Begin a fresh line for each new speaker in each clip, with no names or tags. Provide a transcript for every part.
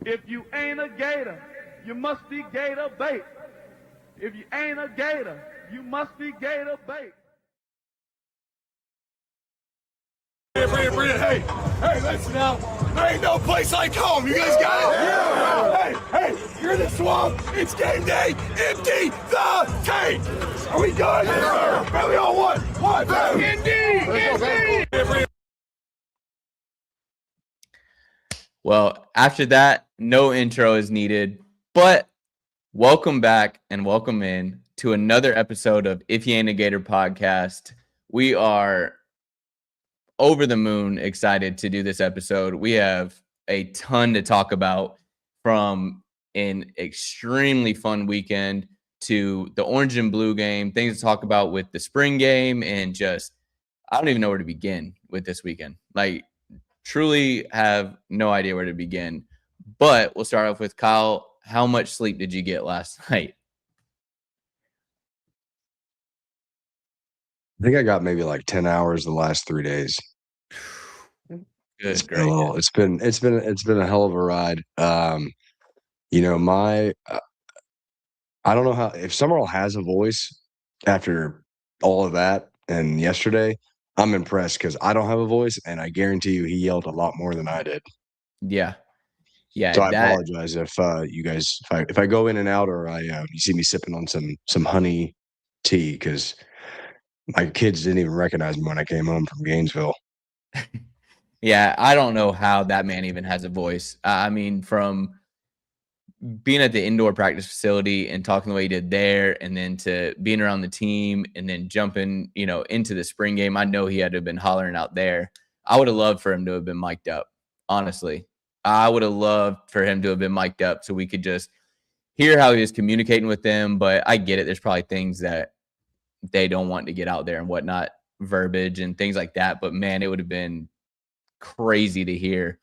If you ain't a gator, you must be gator bait. If you ain't a gator, you must be gator bait.
Hey, listen now. There ain't no place like home. You guys got it? Yeah. Hey, you're in the swamp. It's game day. Empty the tank. Are we good? Yeah. Family on one. One, two. Indeed.
Well, after that, no intro is needed, but welcome back and welcome in to another episode of If You Ain't a Gator podcast. We are over the moon excited to do this episode. We have a ton to talk about, from an extremely fun weekend to the orange and blue game, things to talk about with the spring game, and just, I don't even know where to begin with this weekend. Like, truly have no idea where to begin. But we'll start off with Kyle. How much sleep did you get last night?
I think I got maybe like 10 hours the last 3 days.
It's
been a hell of a ride. I don't know how, if Sumrall has a voice after all of that and yesterday, I'm impressed because I don't have a voice, and I guarantee you he yelled a lot more than I did.
Yeah.
So I apologize if you guys, if I go in and out, or you see me sipping on some honey tea, because my kids didn't even recognize me when I came home from Gainesville.
Yeah, I don't know how that man even has a voice. I mean, from being at the indoor practice facility and talking the way he did there, and then to being around the team, and then jumping, into the spring game, I know he had to have been hollering out there. I would have loved for him to have been mic'd up, honestly. I would have loved for him to have been mic'd up so we could just hear how he was communicating with them. But I get it. There's probably things that they don't want to get out there and whatnot, verbiage and things like that. But man, it would have been crazy to hear.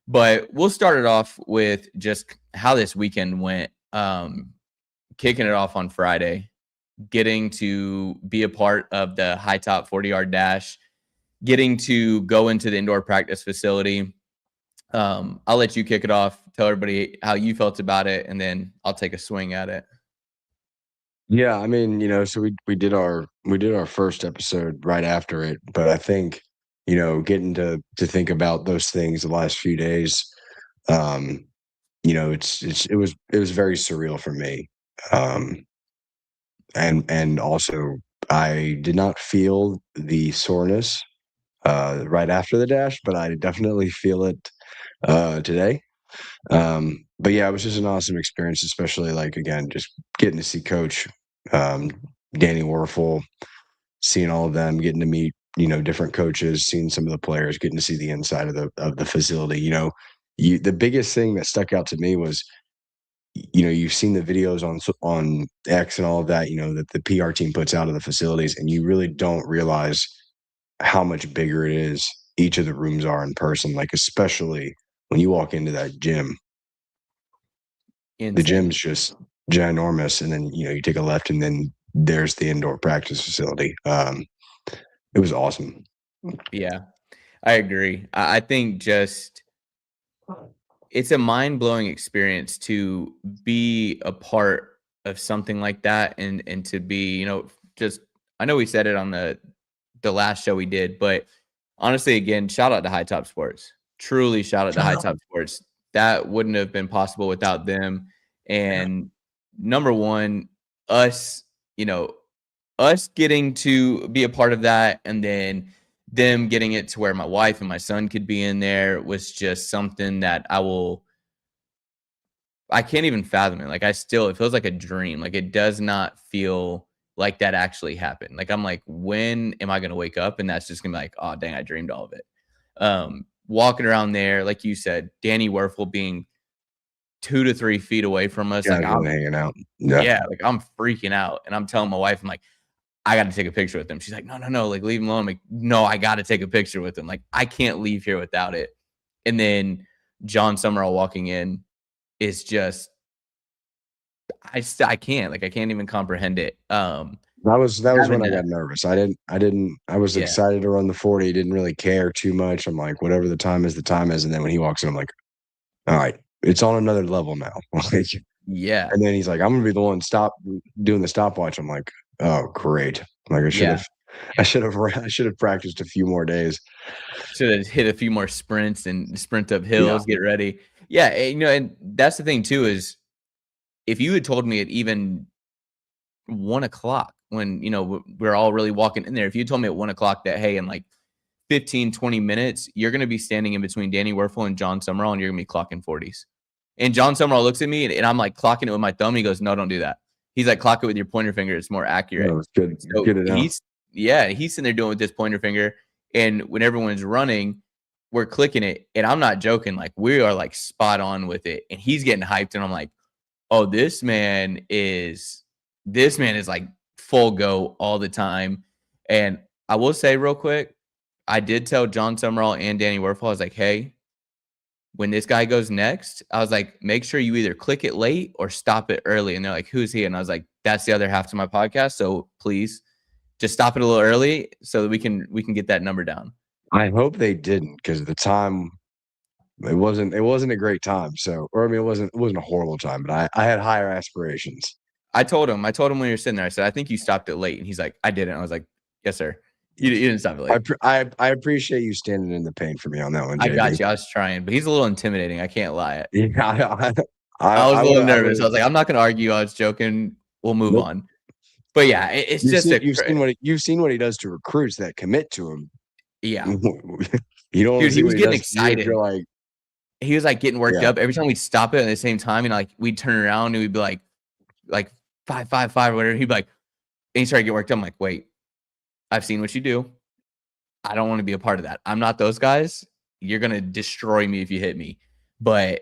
But we'll start it off with just how this weekend went. Kicking it off on Friday, getting to be a part of the high top 40-yard dash, getting to go into the indoor practice facility. I'll let you kick it off. Tell everybody how you felt about it, and then I'll take a swing at it.
Yeah, I mean, so we did our first episode right after it, but I think, getting to think about those things the last few days, it was very surreal for me. And also I did not feel the soreness right after the dash, but I definitely feel it today. But yeah, it was just an awesome experience, especially, like, again, just getting to see Coach Danny Werfel, seeing all of them, getting to meet, different coaches, seeing some of the players, getting to see the inside of the facility. The biggest thing that stuck out to me was, you've seen the videos on X and all of that, that the PR team puts out of the facilities, and you really don't realize how much bigger it is. Each of the rooms are in person, like, especially when you walk into that gym.
Insane.
The gym's just ginormous, and then you take a left, and then there's the indoor practice facility. It was awesome.
Yeah, I agree. I think just it's a mind-blowing experience to be a part of something like that, and to be, just, I know we said it on the last show we did, but honestly, again, shout out to High Top Sports. Truly shout out to High Top Sports. That wouldn't have been possible without them. And number one, us getting to be a part of that, and then them getting it to where my wife and my son could be in there, was just something that I can't even fathom it. Like, it feels like a dream. Like, it does not feel like that actually happened. Like, I'm like, when am I going to wake up? And that's just going to be like, oh, dang, I dreamed all of it. Walking around there, like you said, Danny Werfel being 2 to 3 feet away from us.
Yeah,
like, I'm
hanging out.
Yeah, like, I'm freaking out. And I'm telling my wife, I'm like, I got to take a picture with him. She's like, no, like, leave him alone. I'm like, no, I got to take a picture with him. Like, I can't leave here without it. And then John Sumrall walking in is just, I can't even comprehend it.
That was when I got nervous. I was excited to run the 40. Didn't really care too much. I'm like, whatever the time is. And then when he walks in, I'm like, all right, it's on another level now. Like,
Yeah.
and then he's like, I'm gonna be the one doing the stopwatch. I'm like, oh great. Like I should have practiced a few more days.
Should have hit a few more sprints and sprint up
Yeah.
hills, get ready. Yeah, and, and that's the thing too is if you had told me at even 1 o'clock when, we're all really walking in there, if you told me at 1 o'clock that, hey, in like 15, 20 minutes, you're going to be standing in between Danny Werfel and John Sumrall and you're going to be clocking 40s. And John Sumrall looks at me and I'm like clocking it with my thumb. And he goes, no, don't do that. He's like, clock it with your pointer finger. It's more accurate.
No, it's good.
So
Good enough.
he's sitting there doing it with this pointer finger. And when everyone's running, we're clicking it. And I'm not joking. Like we are like spot on with it. And he's getting hyped. And I'm like, oh, this man is like full go all the time. And I will say real quick, I did tell John Sumrall and Danny Werfel, I was like, hey, when this guy goes next, I was like, make sure you either click it late or stop it early. And they're like, who's he? And I was like, that's the other half to my podcast. So please just stop it a little early so that we can get that number down.
I hope they didn't, because the time it wasn't a great time. So, or I mean, it wasn't a horrible time, but I had higher aspirations.
I told him when you were sitting there, I said, I think you stopped it late. And he's like, I didn't. I was like, yes, sir. You didn't stop it late.
I appreciate you standing in the pain for me on that one, JD.
I got you. I was trying, but he's a little intimidating. I can't lie.
Yeah,
I was a little nervous. I was like, I'm not going to argue. I was joking. We'll move on. But yeah, it's
you've seen what he does to recruits that commit to him.
Yeah,
you don't.
Dude, he was getting excited.
You're like,
he was like getting worked up every time we'd stop it at the same time. And like we'd turn around and we'd be like 555 or whatever. He'd be like, and he started getting worked up. I'm like, wait, I've seen what you do. I don't want to be a part of that. I'm not those guys. You're gonna destroy me if you hit me. But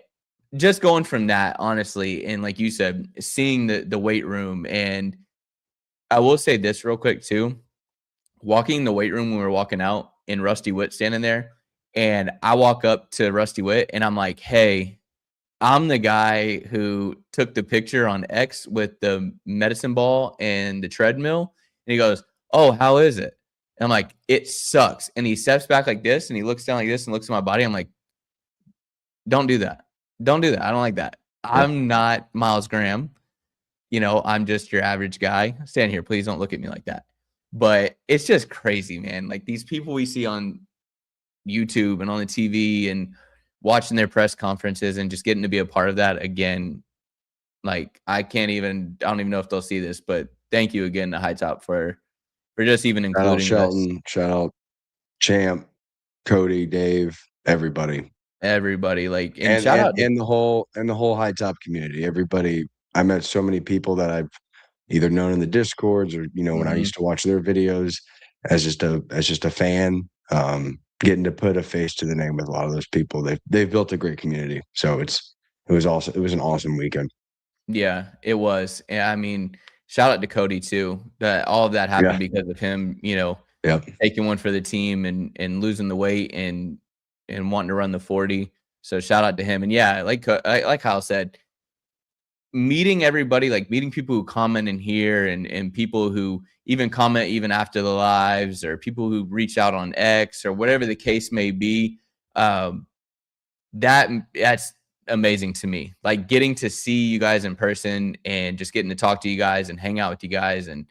just going from that, honestly, and like you said, seeing the weight room, and I will say this real quick too. Walking in the weight room when we were walking out, and Rusty Witt standing there, and I walk up to Rusty Witt and I'm like, hey, I'm the guy who took the picture on X with the medicine ball and the treadmill. And he goes, oh, how is it? And I'm like, it sucks. And he steps back like this and he looks down like this and looks at my body. I'm like, don't do that. Don't do that. I don't like that. I'm not Miles Graham. I'm just your average guy. Stand here. Please don't look at me like that. But it's just crazy, man. Like these people we see on YouTube and on the TV and watching their press conferences and just getting to be a part of that again. Like I don't even know if they'll see this, but thank you again to High Top for just even including
Shelton, shout out Champ, Cody, Dave, everybody.
Like
and
shout out
and the whole High Top community. Everybody. I met so many people that I've either known in the Discords or when I used to watch their videos as just a fan. Getting to put a face to the name with a lot of those people. They've built a great community. So it was an awesome weekend.
Yeah, it was. And I mean, shout out to Cody too. That all of that happened because of him, taking one for the team and losing the weight and wanting to run the 40. So shout out to him. And yeah, like Kyle said, meeting everybody, like meeting people who comment in here and people who even comment even after the lives, or people who reach out on X or whatever the case may be. That's amazing to me. Like getting to see you guys in person and just getting to talk to you guys and hang out with you guys. And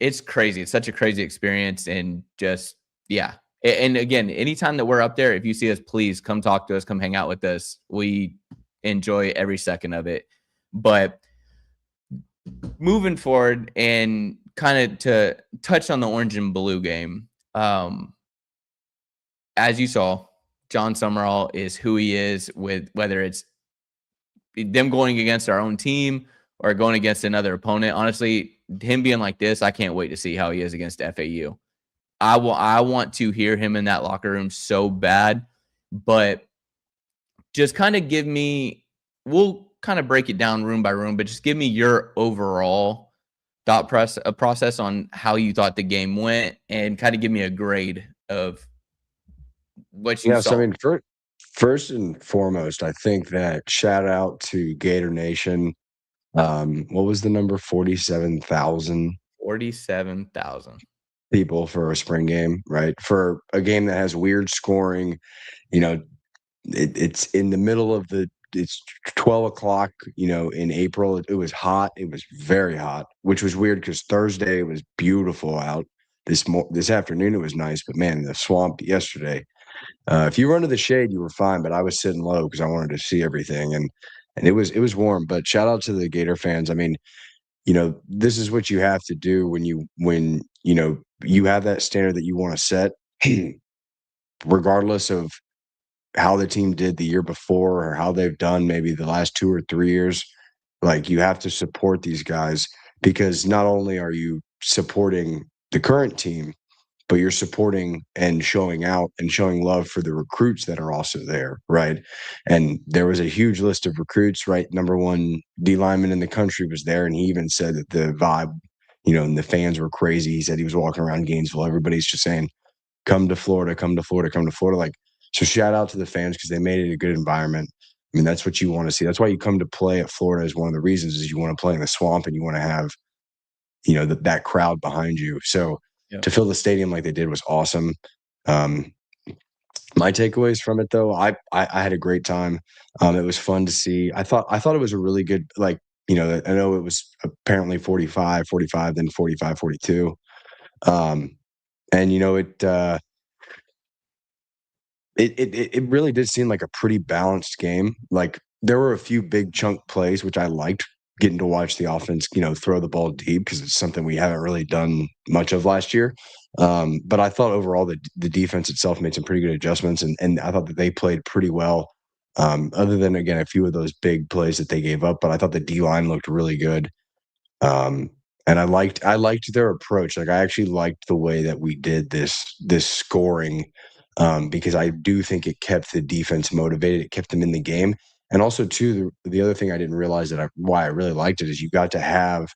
it's crazy. It's such a crazy experience. And just, yeah. And again, anytime that we're up there, if you see us, please come talk to us, come hang out with us. We enjoy every second of it. But moving forward and kind of to touch on the orange and blue game, as you saw, John Sumrall is who he is, with whether it's them going against our own team or going against another opponent. Honestly, him being like this, I can't wait to see how he is against FAU. I want to hear him in that locker room so bad, but just kind of give me, we'll kind of break it down room by room, but just give me your overall thought process on how you thought the game went and kind of give me a grade of what you saw.
So I mean, first and foremost, I think that shout out to Gator Nation. What was the number? 47,000.
47,000
people for a spring game, right? For a game that has weird scoring, it's in the middle of it's 12 o'clock, in April. It was hot. It was very hot, which was weird because Thursday it was beautiful out. This afternoon it was nice, but man, the swamp yesterday. If you were under the shade, you were fine, but I was sitting low because I wanted to see everything, and it was warm. But shout out to the Gator fans. I mean, this is what you have to do when you have that standard that you want to set, regardless of how the team did the year before or how they've done maybe the last 2 or 3 years. Like, you have to support these guys, because not only are you supporting the current team, but you're supporting and showing out and showing love for the recruits that are also there, right? And there was a huge list of recruits, right? Number one D lineman in the country was there, and he even said that the vibe, and the fans were crazy. He said he was walking around Gainesville, everybody's just saying, come to Florida, come to Florida, come to Florida. Like, so shout out to the fans because they made it a good environment. I mean, that's what you want to see. That's why you come to play at Florida, is one of the reasons, is you want to play in the swamp and you want to have, that crowd behind you. So to fill the stadium like they did was awesome. My takeaways from it, though, I had a great time. It was fun to see. I thought it was a really good, I know it was apparently 45, then 45, 42. And it really did seem like a pretty balanced game. Like, there were a few big chunk plays, which I liked, getting to watch the offense, throw the ball deep, because it's something we haven't really done much of last year. But I thought overall the defense itself made some pretty good adjustments, and I thought that they played pretty well. Other than, again, a few of those big plays that they gave up, but I thought the D line looked really good. And I liked their approach. Like, I actually liked the way that we did this scoring, because I do think it kept the defense motivated. It kept them in the game. And also, too, the other thing I didn't realize why I really liked it is you got to have,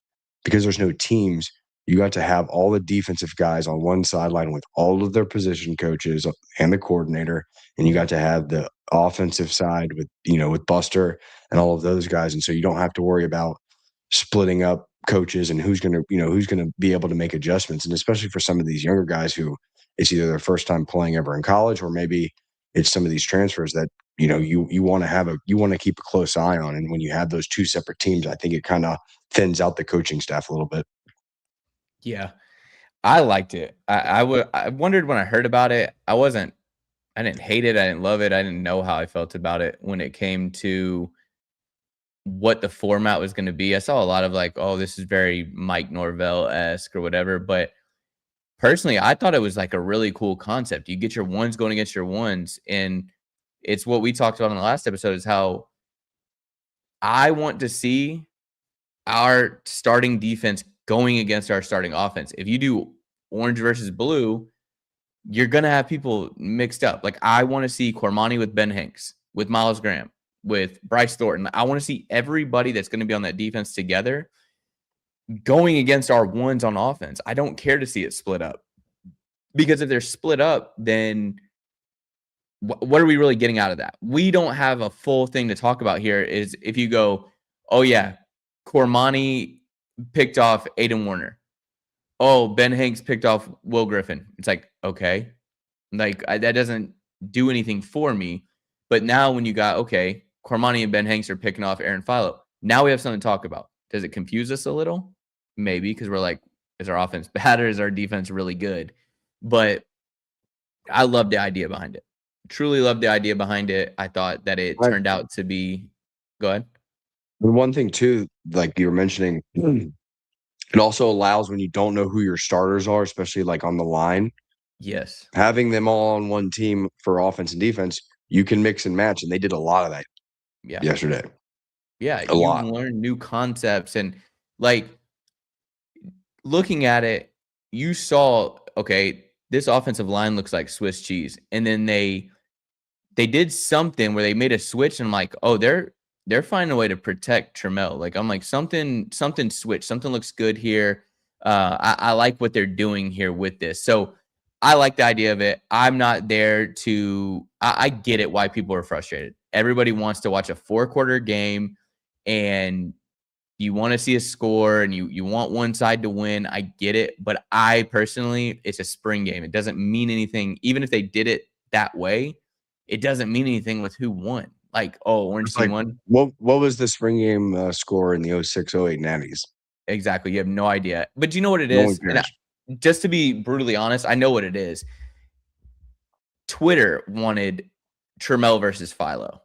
because there's no teams, you got to have all the defensive guys on one sideline with all of their position coaches and the coordinator, and you got to have the offensive side with Buster and all of those guys. And so you don't have to worry about splitting up coaches and who's going to be able to make adjustments. And especially for some of these younger guys who it's either their first time playing ever in college, or maybe it's some of these transfers that you want to keep a close eye on. And when you have those two separate teams, I think it kind of thins out the coaching staff a little bit.
Yeah, I liked it. I wondered when I heard about it. I didn't hate it. I didn't love it. I didn't know how I felt about it when it came to what the format was going to be. I saw a lot of oh, this is very Mike Norvell-esque or whatever. But personally, I thought it was like a really cool concept. You get your ones going against your ones. And it's what we talked about in the last episode, is how I want to see our starting defense going against our starting offense. If you do orange versus blue, you're going to have people mixed up. Like, I want to see Cormani with Ben Hanks, with Miles Graham, with Bryce Thornton. I want to see everybody that's going to be on that defense together going against our ones on offense. I don't care to see it split up, because if they're split up, then what are we really getting out of that? We don't have a full thing to talk about here. Is if you go, oh yeah, Cormani picked off Aiden Warner. Oh, Ben Hanks picked off Will Griffin. It's like, okay, that doesn't do anything for me. But now when you got, okay, Cormani and Ben Hanks are picking off Aaron Philo, now we have something to talk about. Does it confuse us a little? Maybe, because we're like, is our offense bad or is our defense really good? But I love the idea behind it. Truly love the idea behind it. I thought that it turned out to be. Go ahead.
And one thing too, like you were mentioning, it also allows, when you don't know who your starters are, especially like on the line.
Yes.
Having them all on one team for offense and defense, you can mix and match, and they did a lot of that yesterday.
Yeah,
a lot.
Learn new concepts, and looking at it, you saw, okay, this offensive line looks like Swiss cheese, and then they did something where they made a switch, and I'm like, oh, they're finding a way to protect Trammell. Like, I'm like, something switched, something looks good here. I like what they're doing here with this. So I like the idea of it. I'm not there to, I get it why people are frustrated. Everybody wants to watch a 4-quarter game, and you want to see a score, and you want one side to win. I get it. But I personally, it's a spring game. It doesn't mean anything. Even if they did it that way, it doesn't mean anything with who won. Like, oh, Orange
It's
team
like,
won.
what was the spring game score in the 06-08 Natties?
Exactly. You have no idea. But you know what it
No one
is? And
cares.
just to be brutally honest, I know what it is. Twitter wanted Trammell versus Philo.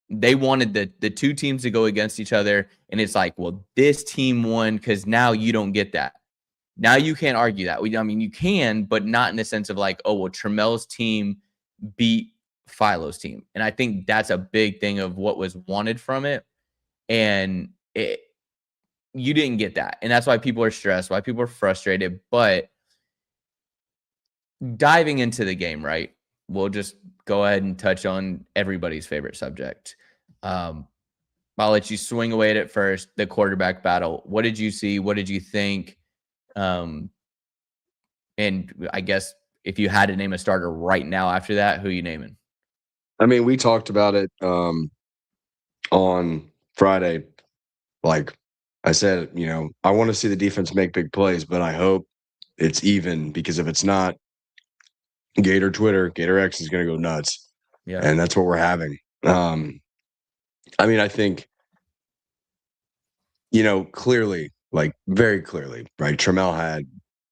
They wanted the two teams to go against each other. And it's like, well, this team won because now you don't get that. Now you can't argue that. I mean, you can, but not in the sense of like, oh, well, Trammell's team beat Philo's team. And I think that's a big thing of what was wanted from it. And you didn't get that. And that's why people are stressed, why people are frustrated. But diving into the game, right? We'll just go ahead and touch on everybody's favorite subject. I'll let you swing away at it first, the quarterback battle. What did you see? What did you think? And I guess if you had to name a starter right now after that, who are you naming?
I mean, we talked about it on Friday. Like I said, I want to see the defense make big plays, but I hope it's even, because if it's not, Gator X is going to go nuts.
Yeah.
And that's what we're having. I mean, I think, clearly, like very clearly, right? Trammell had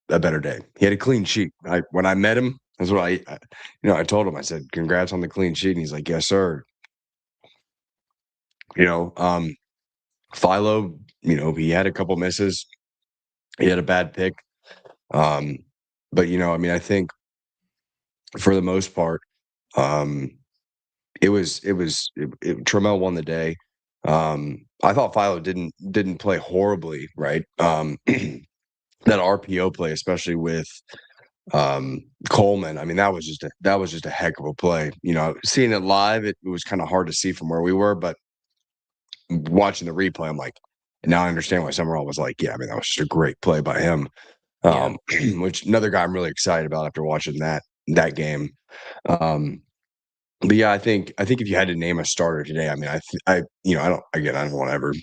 a better day. He had a clean sheet. When I met him, that's what I told him. I said, "Congrats on the clean sheet." And he's like, "Yes, sir." Philo, he had a couple misses. He had a bad pick. But I mean, I think for the most part, Trammell won the day. I thought Philo didn't play horribly, right? That RPO play, especially with Coleman, I mean, that was just a heck of a play. Seeing it live, it was kind of hard to see from where we were, but watching the replay, I'm like, now I understand why Sumrall was like, yeah, I mean, that was just a great play by him. Which another guy I'm really excited about after watching that game. But yeah, I think if you had to name a starter today, I mean, I don't want to ever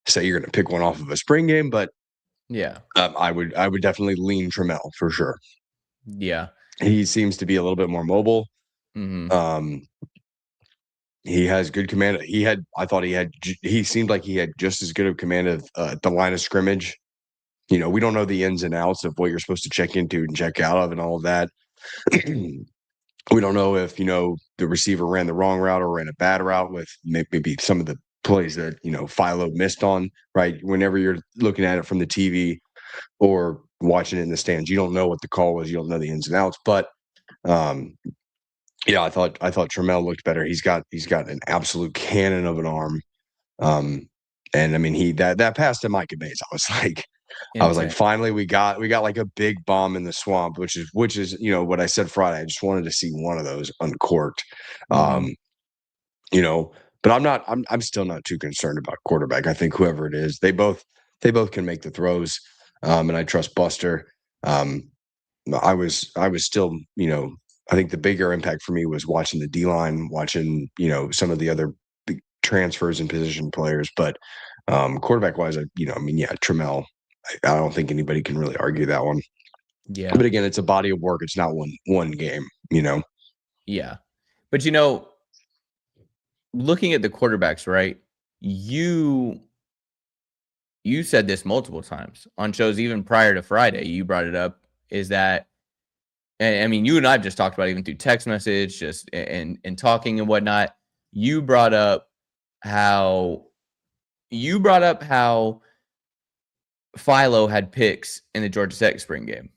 say you're going to pick one off of a spring game, but
Yeah.
I would definitely lean Trammell for sure.
Yeah.
He seems to be a little bit more mobile.
Mm-hmm.
He has good command. He seemed like he had just as good of command of the line of scrimmage. We don't know the ins and outs of what you're supposed to check into and check out of and all of that. We don't know if, the receiver ran the wrong route or ran a bad route with maybe some of the plays that, Philo missed on, right? Whenever you're looking at it from the TV or watching it in the stands, you don't know what the call was. You don't know the ins and outs. But, yeah, I thought Trammell looked better. He's got an absolute cannon of an arm. And I mean, that pass to Micah Mays, I was like, finally, we got like a big bomb in the swamp, which is what I said Friday. I just wanted to see one of those uncorked.
Mm-hmm.
But I'm still not too concerned about quarterback. I think whoever it is, they both can make the throws. And I trust Buster. I was still, I think the bigger impact for me was watching the D-line, watching, some of the other big transfers and position players. But quarterback wise, Trammell, I don't think anybody can really argue that one.
Yeah.
But again, it's a body of work. It's not one game,
Yeah. But looking at the quarterbacks, right? You said this multiple times on shows, even prior to Friday. You brought it up. Is that, I mean, you and I have just talked about even through text message, just and talking and whatnot. You brought up how Philo had picks in the Georgia Tech spring game.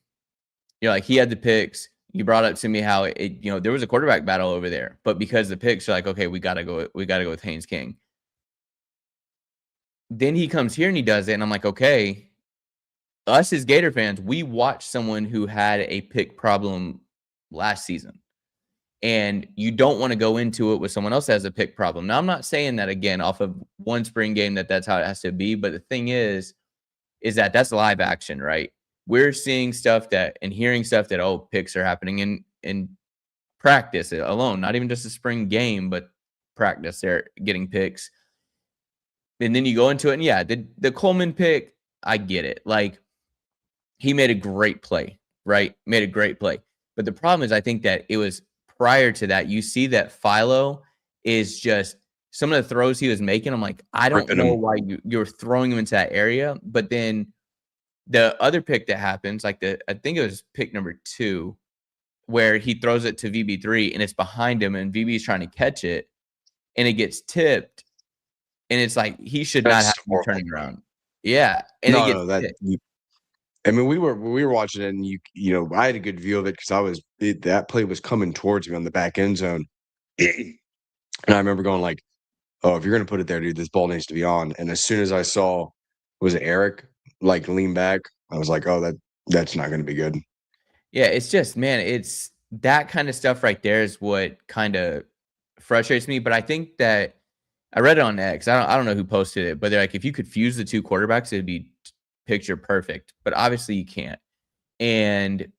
You're like, he had the picks. You brought up to me how there was a quarterback battle over there, but because the picks, you're like, okay, we gotta go with Haynes King. Then he comes here and he does it, and I'm like, okay, us as Gator fans, we watched someone who had a pick problem last season, and you don't want to go into it with someone else that has a pick problem. Now, I'm not saying that again off of one spring game that's how it has to be, but the thing is that that's live action, right? We're seeing stuff and hearing stuff that, picks are happening in practice alone, not even just a spring game, but practice, they're getting picks. And then you go into it, and yeah, the Coleman pick, I get it. Like, he made a great play, right? Made a great play. But the problem is, I think that it was prior to that, you see that Philo is just some of the throws he was making. I'm like, I don't
Ripping
know
him.
why you're throwing him into that area. But then the other pick that happens, like I think it was pick number 2, where he throws it to VB3 and it's behind him and VB is trying to catch it and it gets tipped. And it's like, he should not
That's
have to be
horrible.
turning around. Yeah. And it gets
No,
tipped.
I mean, we were watching it, and you know, I had a good view of it because that play was coming towards me on the back end zone, and I remember going like, "Oh, if you're gonna put it there, dude, this ball needs to be on." And as soon as I saw, was it Eric like lean back, I was like, "Oh, that's not gonna be good."
Yeah, it's just, man, it's that kind of stuff right there is what kind of frustrates me. But I think that I read it on X. I don't know who posted it, but they're like, if you could fuse the 2 quarterbacks, it'd be picture perfect. But obviously you can't. And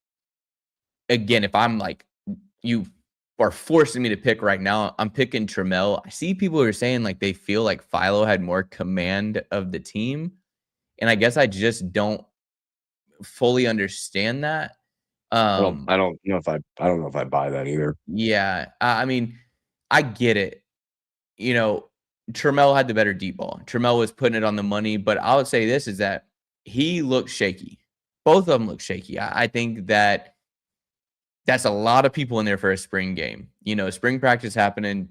again, if I'm like, you are forcing me to pick right now, I'm picking Trammell. I see people who are saying like they feel like Philo had more command of the team. And I guess I just don't fully understand that.
I don't know if I don't know if I buy that either.
Yeah, I mean, I get it. You know, Trammell had the better deep ball. Trammell was putting it on the money, but I would say this is that he looked shaky. Both of them look shaky. I think that that's a lot of people in there for a spring game. You know, spring practice happening.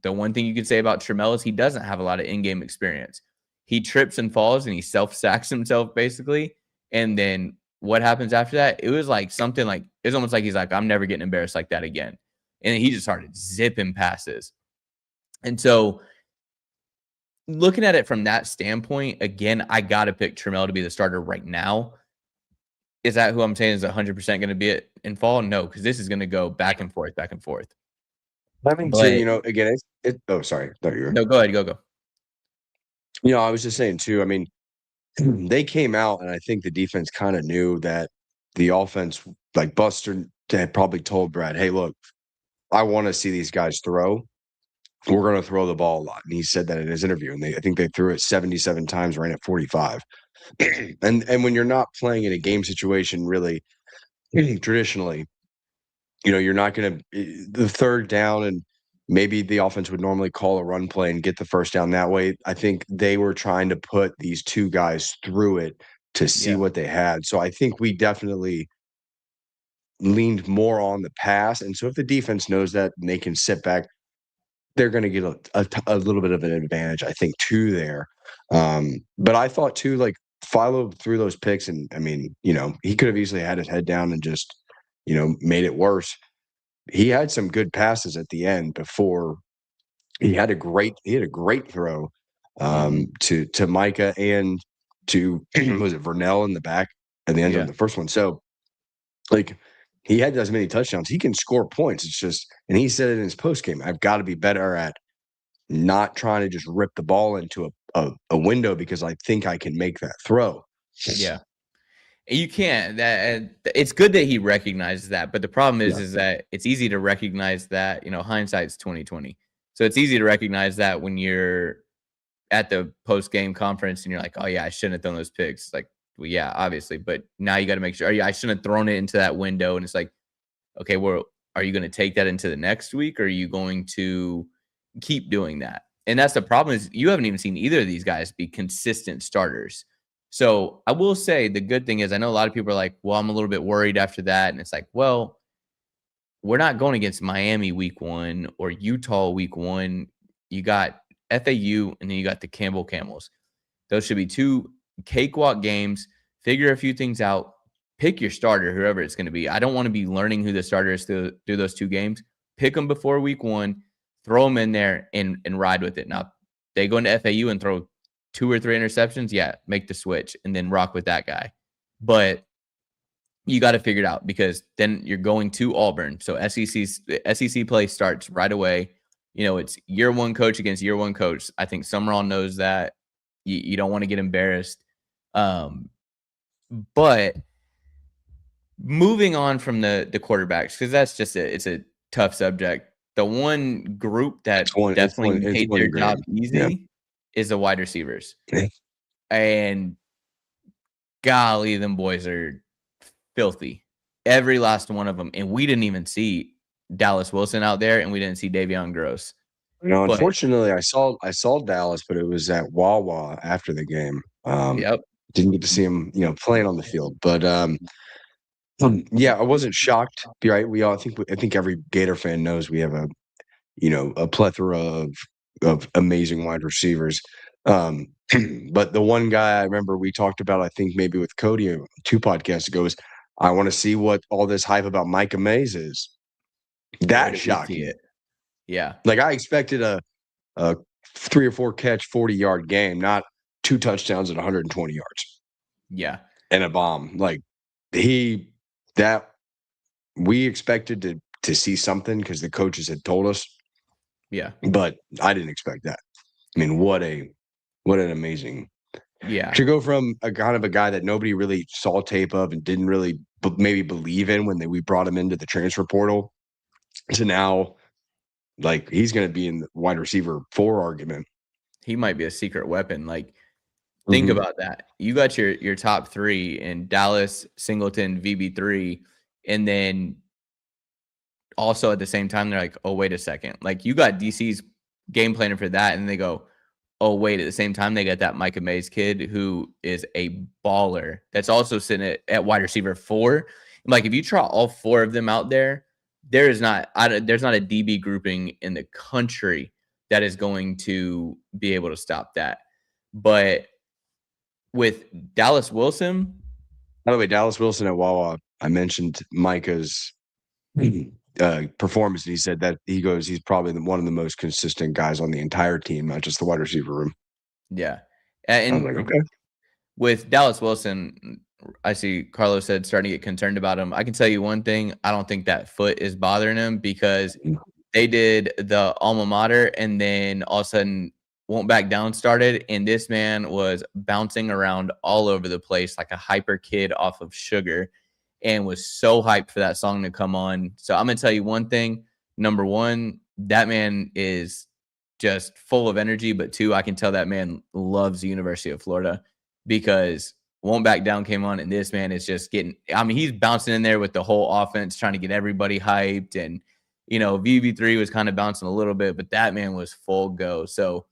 The one thing you could say about Trammell is he doesn't have a lot of in-game experience. He trips and falls and he self-sacks himself basically. And then what happens after that? It was like something like, it's almost like he's like, I'm never getting embarrassed like that again. And then he just started zipping passes. And so looking at it from that standpoint, again, I got to pick Trammell to be the starter right now. Is that who I'm saying is 100% going to be it in fall? No, because this is going to go back and forth, back and forth.
I mean, too,
But
you know, again, oh, sorry, thought you were.
no, go ahead, go.
You know, I was just saying too. I mean, they came out, and I think the defense kind of knew that the offense, like Buster, had probably told Brad, "Hey, look, I want to see these guys throw. We're going to throw the ball a lot." And he said that in his interview. And I think they threw it 77 times, ran at 45. and when you're not playing in a game situation, really, traditionally, you know, you're not going to the third down, and maybe the offense would normally call a run play and get the first down that way. I think they were trying to put these 2 guys through it to see
Yeah.
what they had. So I think we definitely leaned more on the pass. And so if the defense knows that and they can sit back, they're going to get a little bit of an advantage, I think, too, there. But I thought, too, like, Philo threw those picks, and, I mean, you know, he could have easily had his head down and just, you know, made it worse. He had some good passes at the end before he had a great throw to Micah and to was it Vernell in the back at the end
Yeah.
zone, the first one. So, like, he had as many touchdowns. He can score points. It's just, and he said it in his post game, I've got to be better at not trying to just rip the ball into a window because I think I can make that throw.
Yeah. You can't. That it's good that he recognizes that, but the problem is that it's easy to recognize that. You know, hindsight's 2020, so it's easy to recognize that when you're at the post game conference and you're like, oh yeah, I shouldn't have thrown those picks. Like, well, yeah, obviously, but now you got to make sure. Yeah, I shouldn't have thrown it into that window. And it's like, okay, well, are you going to take that into the next week, or are you going to keep doing that? And that's the problem is you haven't even seen either of these guys be consistent starters. So I will say the good thing is I know a lot of people are like, well, I'm a little bit worried after that. And it's like, well, we're not going against Miami week 1 or Utah week 1. You got FAU and then you got the Campbell Camels. Those should be 2 cakewalk games. Figure a few things out. Pick your starter, whoever it's going to be. I don't want to be learning who the starter is to do those 2 games. Pick them before week 1, throw them in there and ride with it. Now, they go into FAU and throw 2 or 3 interceptions. Yeah, make the switch and then rock with that guy. But you got to figure it out because then you're going to Auburn. So SEC play starts right away. You know, it's year 1 coach against year 1 coach. I think Sumrall knows that. You don't want to get embarrassed. But moving on from the quarterbacks, because that's just it's a tough subject. The one group that definitely made their job easy is the wide receivers. And golly, them boys are filthy. Every last one of them. And we didn't even see Dallas Wilson out there, and we didn't see Davion Gross. But
unfortunately, I saw Dallas, but it was at Wawa after the game.
yep,
Didn't get to see him, playing on the field. But yeah, I wasn't shocked. Right? I think every Gator fan knows we have a plethora of amazing wide receivers. But the one guy I remember we talked about, I think maybe with Cody 2 podcasts ago, is I want to see what all this hype about Micah Mays is.
where
That
did we
shocked
see
me.
it? Yeah,
Like I expected a 3 or 4 catch, 40-yard game, not 2 touchdowns at 120 yards
yeah,
and a bomb. Like we expected to see something because the coaches had told us,
yeah,
but I didn't expect that. I mean, what an amazing
yeah.
to go from a kind of a guy that nobody really saw tape of and didn't really maybe believe in when we brought him into the transfer portal to now, like he's going to be in the wide receiver 4 argument.
He might be a secret weapon. Like, think about that. You got your top 3 in Dallas, Singleton, VB3, and then also at the same time they're like, oh wait a second, like you got DC's game planning for that, and they go, oh wait, at the same time they got that Micah Mays kid who is a baller that's also sitting at wide receiver 4. Like if you trot all 4 of them out there, there's not a DB grouping in the country that is going to be able to stop that. But with Dallas Wilson,
By the way, Dallas Wilson at Wawa, I mentioned Micah's performance, and he said that he's probably one of the most consistent guys on the entire team, not just the wide receiver room.
yeah.
I was
And
like, okay.
with Dallas Wilson, I see Carlos said starting to get concerned about him. I can tell you one thing. I don't think that foot is bothering him because they did the alma mater and then all of a sudden Won't Back Down started. And this man was bouncing around all over the place like a hyper kid off of sugar and was so hyped for that song to come on. So I'm going to tell you one thing. Number 1, that man is just full of energy. But 2, I can tell that man loves the University of Florida because Won't Back Down came on and this man is just he's bouncing in there with the whole offense, trying to get everybody hyped. And, VB3 was kind of bouncing a little bit, but that man was full go. So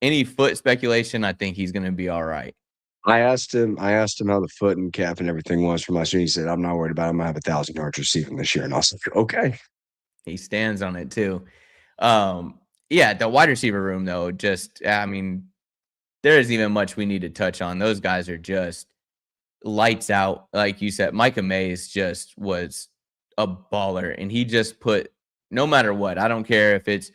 any foot speculation, I think he's going to be all right.
I asked him how the foot and calf and everything was for my student. He said, I'm not worried about it. I'm going to have 1,000 yards receiving this year. And I was like, okay.
He stands on it too. Yeah, the wide receiver room, though, there isn't even much we need to touch on. Those guys are just lights out. Like you said, Micah Mays just was a baller, and he just put, no matter what, I don't care if it's,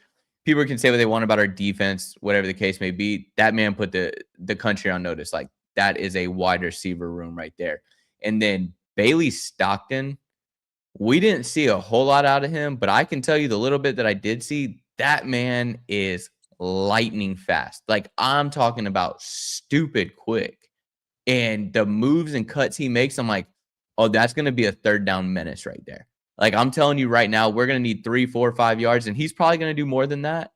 people can say what they want about our defense, whatever the case may be, that man put the country on notice. Like, that is a wide receiver room right there. And then Bailey Stockton, we didn't see a whole lot out of him, but I can tell you the little bit that I did see, that man is lightning fast. Like, I'm talking about stupid quick. And the moves and cuts he makes, I'm like, oh, that's going to be a 3rd down menace right there. Like, I'm telling you right now, we're going to need 3, 4, 5 yards, and he's probably going to do more than that.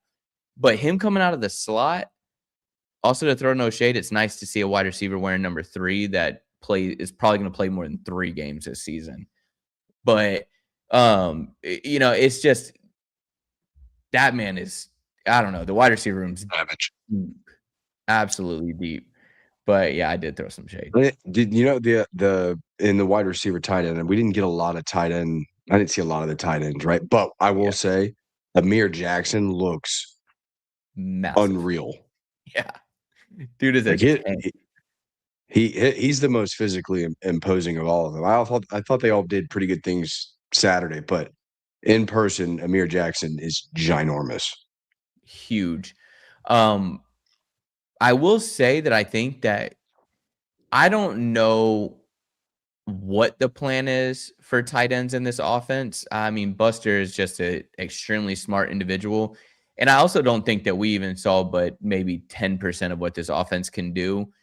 But him coming out of the slot, also to throw no shade, it's nice to see a wide receiver wearing number 3 that is probably going to play more than 3 games this season. But, it's just, that man is, I don't know, the wide receiver room's deep, absolutely deep. But yeah, I did throw some shade.
Did the in the wide receiver tight end, and we didn't get a lot of tight end. I didn't see a lot of the tight ends, right? But I will say, Amir Jackson looks
massive.
Unreal.
Yeah, dude is
he's the most physically imposing of all of them. I thought they all did pretty good things Saturday, but in person, Amir Jackson is ginormous,
huge. I will say that I think that I don't know what the plan is for tight ends in this offense. I mean, Buster is just an extremely smart individual. And I also don't think that we even saw but maybe 10% of what this offense can do.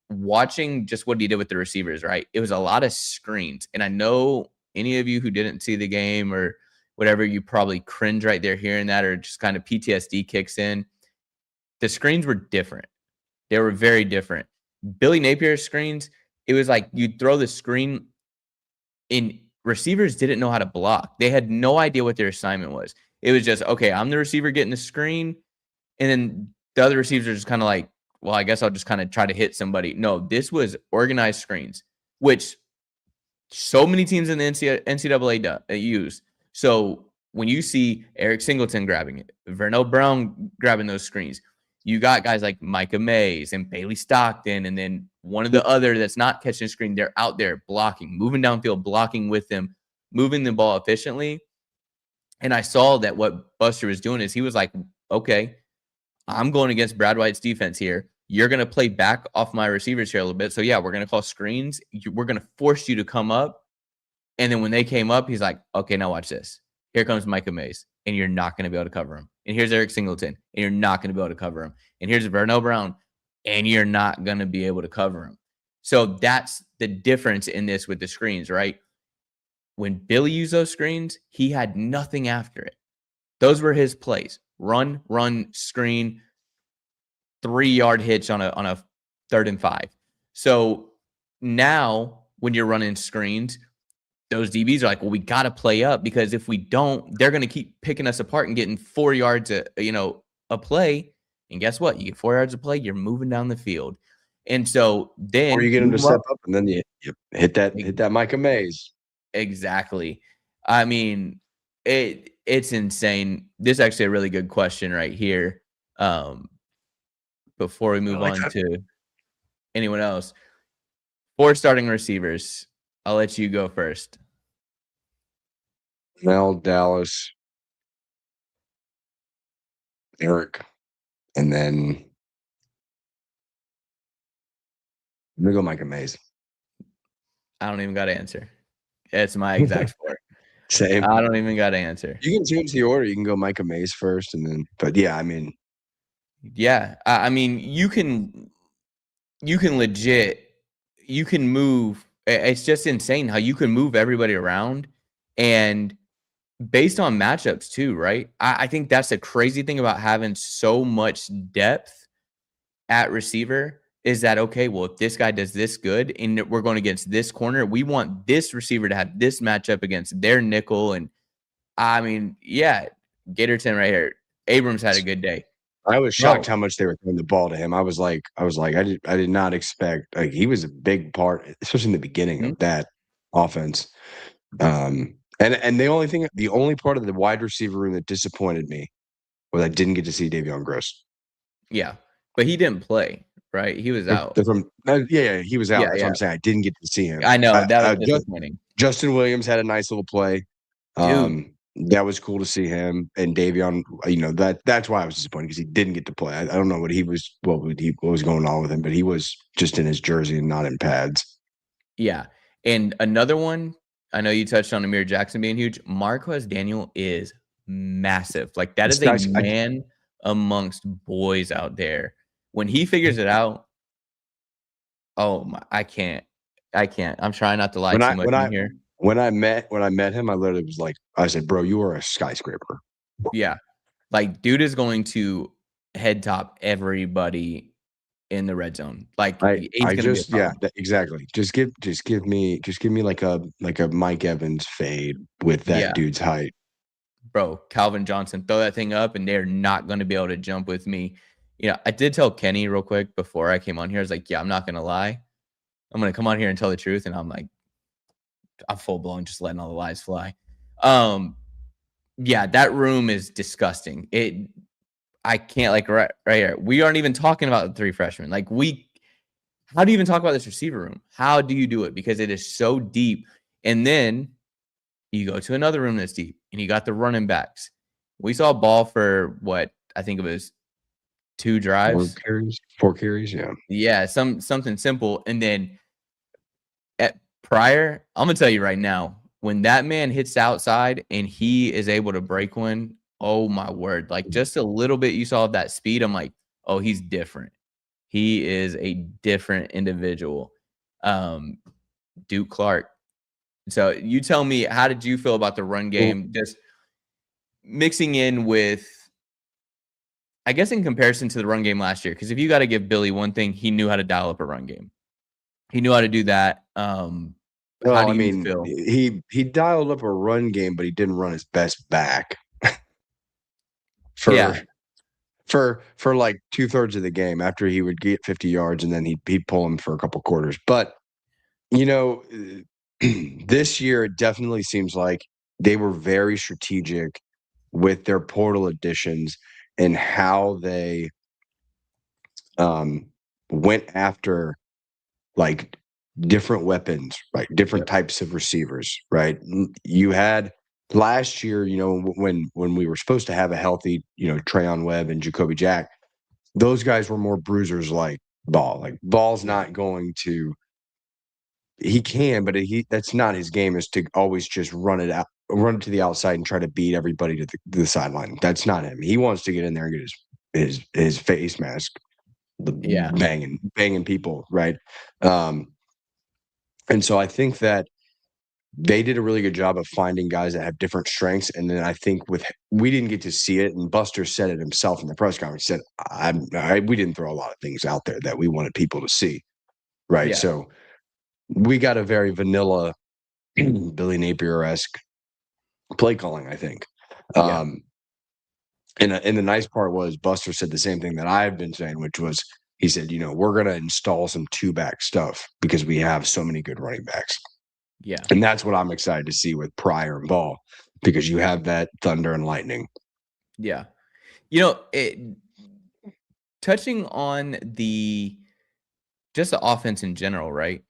Watching just what he did with the receivers, right? It was a lot of screens. And I know any of you who didn't see the game or whatever, you probably cringe right there hearing that, or just kind of PTSD kicks in. The screens were different. They were very different. Billy Napier's screens, it was like you'd throw the screen in receivers didn't know how to block. They had no idea what their assignment was. It was just, okay, I'm the receiver getting the screen, and then the other receivers are just kind of like, well, I guess I'll just kind of try to hit somebody. No, this was organized screens, which so many teams in the NCAA use. So when you see Eric Singleton grabbing it, Vernell Brown grabbing those screens, you got guys like Micah Mays and Bailey Stockton, and then one of the other that's not catching a screen, they're out there blocking, moving downfield, blocking with them, moving the ball efficiently. And I saw that what Buster was doing is he was like, okay, I'm going against Brad White's defense here. You're going to play back off my receivers here a little bit. So, yeah, we're going to call screens. We're going to force you to come up. And then when they came up, he's like, okay, now watch this. Here comes Micah Mays, and you're not going to be able to cover him. And here's Eric Singleton, and you're not going to be able to cover him. And here's Vernell Brown, and you're not going to be able to cover him. So that's the difference in this with the screens, right? When Billy used those screens, he had nothing after it. Those were his plays. Run, screen, 3-yard hitch on a 3rd and 5. So now when you're running screens, those DBs are like, well, we got to play up, because if we don't, they're going to keep picking us apart and getting 4 yards a play. And guess what? You get 4 yards a play, you're moving down the field. And so then,
or you get them to step up, and then you hit that Micah Mays.
Exactly. I mean, it's insane. This is actually a really good question right here. Before we move on to anyone else, 4 starting receivers. I'll let you go first.
Mel, Dallas, Eric, and then I'm gonna go Micah Mays.
I don't even got to answer. It's my exact 4.
Same.
I don't even got to answer.
You can change the order. You can go Micah Mays first, and then. But yeah, I mean.
Yeah, I mean, you can legit, you can move. It's just insane how you can move everybody around, and based on matchups too, right? I think that's the crazy thing about having so much depth at receiver is that, okay, well, if this guy does this good and we're going against this corner, we want this receiver to have this matchup against their nickel. And I mean, yeah, Gatorton right here. Abrams had a good day.
I was shocked how much they were throwing the ball to him. I was like, I did not expect, like, he was a big part, especially in the beginning of that offense. And the only part of the wide receiver room that disappointed me was I didn't get to see Davion Gross.
Yeah, but he didn't play, right? He was out.
He was out. That's what I'm saying. I didn't get to see him.
I know that was disappointing.
Justin Williams had a nice little play. That was cool to see him, and Davion. That's why I was disappointed, because he didn't get to play. I don't know what was going on with him, but he was just in his jersey and not in pads.
Yeah, and another one. I know you touched on Amir Jackson being huge. Marquez Daniel is massive. Like, that is a man amongst boys out there. When he figures it out, oh my, I can't. I'm trying not to lie too much in here.
When I met him, I literally was like, I said, bro, you are a skyscraper.
Yeah. Like, dude is going to head top everybody in the red zone. Like,
exactly. Just give me like a Mike Evans fade with that dude's height.
Bro, Calvin Johnson, throw that thing up and they're not going to be able to jump with me. I did tell Kenny real quick before I came on here. I was like, yeah, I'm not going to lie. I'm going to come on here and tell the truth. And I'm like, I'm full blown just letting all the lies fly. Yeah, that room is disgusting. I can't, like, right here. We aren't even talking about the 3 freshmen. Like, how do you even talk about this receiver room? How do you do it? Because it is so deep. And then you go to another room that's deep, and you got the running backs. We saw a ball for what I think it was 2 drives.
4 carries, yeah.
Yeah, something simple. And then at Pryor, I'm gonna tell you right now, when that man hits outside and he is able to break one, oh my word! Like, just a little bit you saw of that speed, I'm like, oh, he's different. He is a different individual. Duke Clark. So you tell me, how did you feel about the run game? Just mixing in with, I guess, in comparison to the run game last year, because if you got to give Billy one thing, he knew how to dial up a run game. He knew how to do that. How
Well, I
do you
mean,
feel?
he dialed up a run game, but he didn't run his best back for
Yeah,
for like 2/3 of the game after he would get 50 yards and then he'd pull him for a couple quarters. But you know, this year it definitely seems like they were very strategic with their portal additions and how they went after like different weapons, right? Different
yep,
types of receivers, right? You had last year, when we were supposed to have a healthy, Trayon Webb and Jacoby Jack, those guys were more bruisers like Ball. Like Ball's
yeah,
not going to he can, but that's not his game is to always just run it to the outside and try to beat everybody to the sideline. That's not him. He wants to get in there and get his face mask the
yeah,
banging people, right? Um, and so I think that they did a really good job of finding guys that have different strengths. And then I think we didn't get to see it, and Buster said it himself in the press conference. He said, "We didn't throw a lot of things out there that we wanted people to see, right?"
yeah,
So we got a very vanilla Billy Napier-esque play calling, I think.
yeah,
And the nice part was Buster said the same thing that I've been saying, which was he said, we're going to install some two-back stuff because we have so many good running backs.
yeah,
And that's what I'm excited to see with Pryor and Ball because you have that thunder and lightning.
yeah. Touching on just the offense in general, right?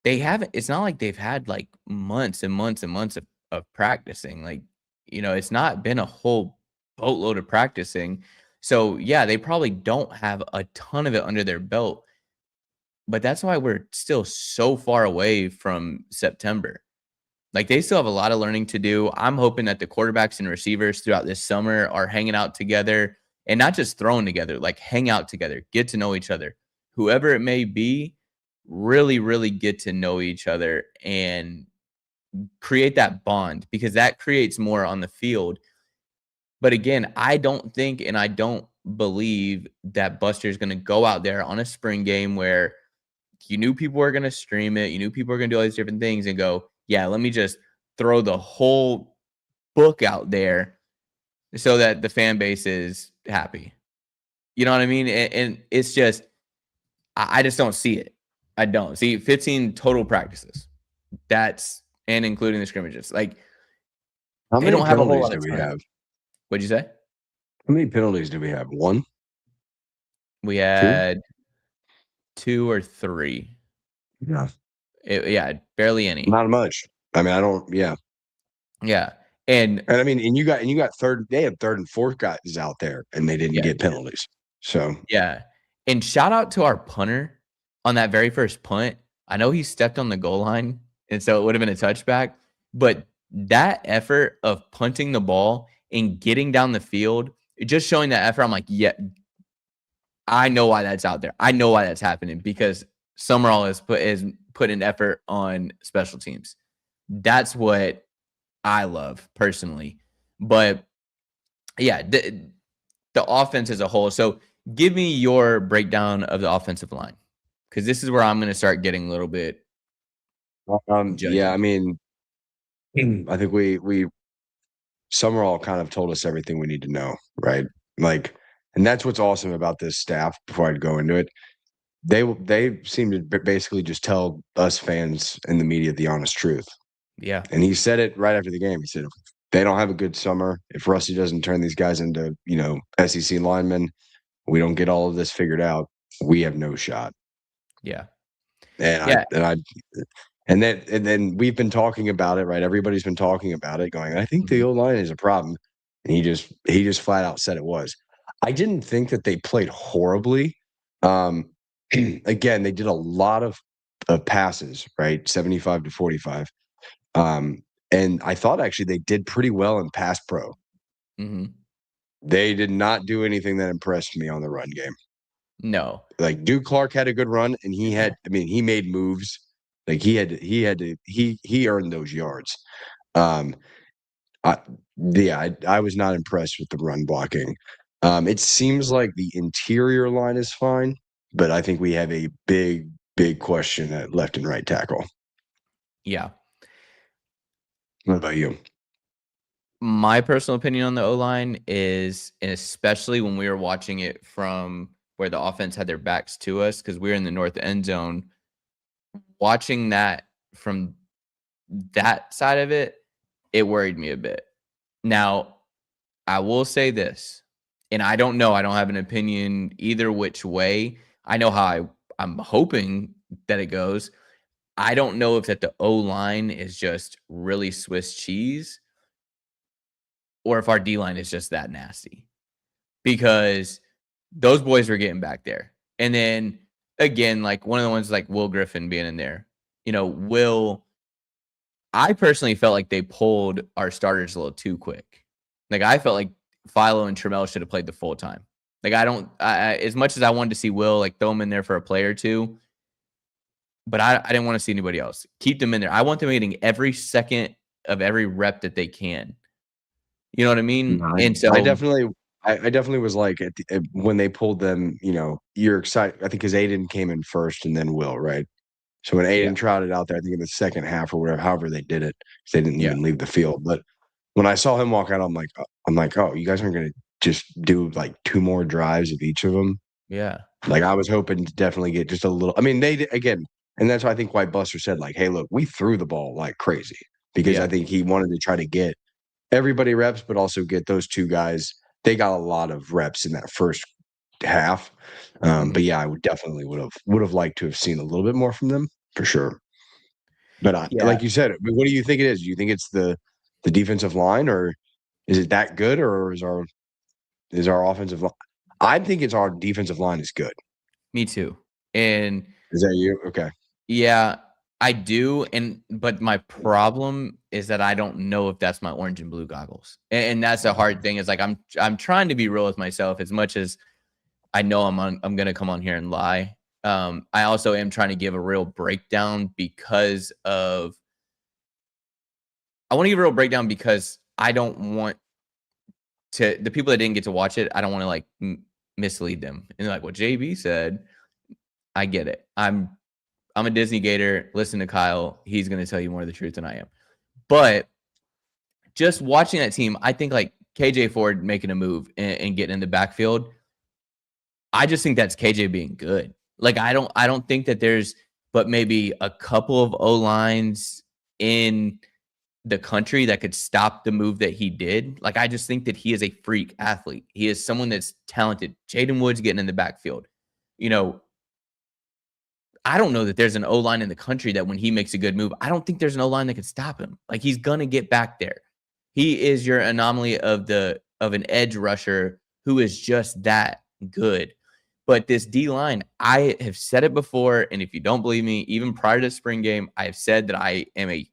They haven't it's not like they've had, like, months and months and months of practicing, like, it's not been a whole boatload of practicing. So, yeah, they probably don't have a ton of it under their belt, but that's why we're still so far away from September. Like, they still have a lot of learning to do. I'm hoping that the quarterbacks and receivers throughout this summer are hanging out together and not just throwing together, like, hang out together, get to know each other. Whoever it may be, really, really get to know each other and create that bond because that creates more on the field. But again, I don't think and I don't believe that Buster's going to go out there on a spring game where you knew people were going to stream it, you knew people were going to do all these different things and go, yeah, let me just throw the whole book out there so that the fan base is happy. You know what I mean? And it's just, I just don't see it. I don't see 15 total practices. That's and including the scrimmages. Like
How
they
many
don't have a whole
penalties
lot
do
of
we
time.
have?
What'd you say?
How many penalties do we have? One,
We
two?
had 2 or 3.
Yeah.
Yeah, barely any.
Not much. I mean, I don't. Yeah.
Yeah. And
And I mean, and you got third. They had third and fourth guys out there, and they didn't
yeah,
get penalties. So
yeah. And shout out to our punter on that very first punt. I know he stepped on the goal line, and so it would have been a touchback. But that effort of punting the ball and getting down the field, just showing that effort, I'm like, yeah, I know why that's out there. I know why that's happening because Sumrall has put an effort on special teams. That's what I love personally. But yeah, the offense as a whole. So give me your breakdown of the offensive line because this is where I'm going to start getting a little bit
yeah, I
judgy.
mean, I think we Summerall kind of told us everything we need to know, right? Like, and that's what's awesome about this staff. Before I go into it, they seem to basically just tell us fans and the media the honest truth.
Yeah,
And he said it right after the game. He said, if they don't have a good summer, if Rusty doesn't turn these guys into, SEC linemen, we don't get all of this figured out, we have no shot.
yeah,
And I
yeah.
and I and then we've been talking about it, right? Everybody's been talking about it, going, I think the
Mhm.
O-line is a problem. And he just flat out said it was. I didn't think that they played horribly. Um, again, they did a lot of passes, right? 75 to 45. And I thought actually they did pretty well in pass pro.
Mhm.
They did not do anything that impressed me on the run game.
No.
Like Duke Clark had a good run, and he made moves. Like he earned those yards. Um, I, yeah, I was not impressed with the run blocking. It seems like the interior line is fine, but I think we have a big question at left and right tackle.
Yeah.
What about you?
My personal opinion on the O-line is, and especially when we were watching it from where the offense had their backs to us, because we were in the north end zone, watching that from that side of it, it worried me a bit. Now, I will say this, and I don't know, I don't have an opinion either which way. I know how I'm hoping that it goes. I don't know if that the O-line is just really Swiss cheese or if our D-line is just that nasty. Because those boys were getting back there. And then again, like one of the ones like Will Griffin being in there. Will, I personally felt like they pulled our starters a little too quick. Like I felt like Philo and Trammell should have played the full time. Like as much as I wanted to see Will like throw him in there for a play or two, but I didn't want to see anybody else. Keep them in there. I want them getting every second of every rep that they can. You know what I mean?
No,
And so
I definitely was like when they pulled them, you're excited. I think because Aiden came in first and then Will, right? So when Aiden trotted out there, I think in the second half or whatever, however they did it, they didn't even leave the field. But when I saw him walk out, I'm like, oh, you guys aren't going to just do like 2 more drives of each of them.
yeah.
Like I was hoping to definitely get just a little. I mean, they did, again, and that's why I think why Buster said like, hey, look, we threw the ball like crazy because I think he wanted to try to get everybody reps, but also get those 2 guys. They got a lot of reps in that first half. But yeah, I would have liked to have seen a little bit more from them for sure. But like you said, what do you think it is? Do you think it's the defensive line, or is it that good, or is our offensive line? I think it's our defensive line is good.
Me too. And
Is that you? Okay.
yeah, I do. But my problem is that I don't know if that's my orange and blue goggles. And that's a hard thing. Is like I'm trying to be real with myself as much as I know I'm gonna come on here and lie. I also am trying to give a real breakdown because I want to give a real breakdown because I don't want the people that didn't get to watch it, I don't want to like mislead them. And like what JB said, I get it. I'm a Disney Gator. Listen to Kyle. He's going to tell you more of the truth than I am. But just watching that team, I think like KJ Ford making a move and getting in the backfield, I just think that's KJ being good. Like I don't think that there's but maybe a couple of O-lines in the country that could stop the move that he did. Like, I just think that he is a freak athlete. He is someone that's talented. Jaden Woods getting in the backfield. I don't know that there's an O-line in the country that when he makes a good move, I don't think there's an O-line that can stop him. Like, he's going to get back there. He is your anomaly of an edge rusher who is just that good. But this D-line, I have said it before, and if you don't believe me, even prior to the spring game, I have said that I am a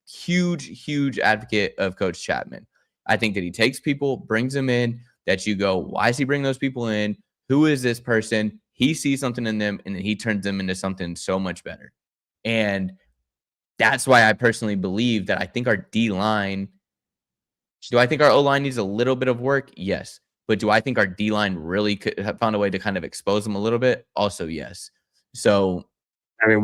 huge, huge advocate of Coach Chapman. I think that he takes people, brings them in, that you go, why is he bringing those people in? Who is this person? He sees something in them, and then he turns them into something so much better. And that's why I personally believe that I think our D-line, do I think our O-line needs a little bit of work? Yes. But do I think our D-line really could have found a way to kind of expose them a little bit? Also, yes. So,
I mean,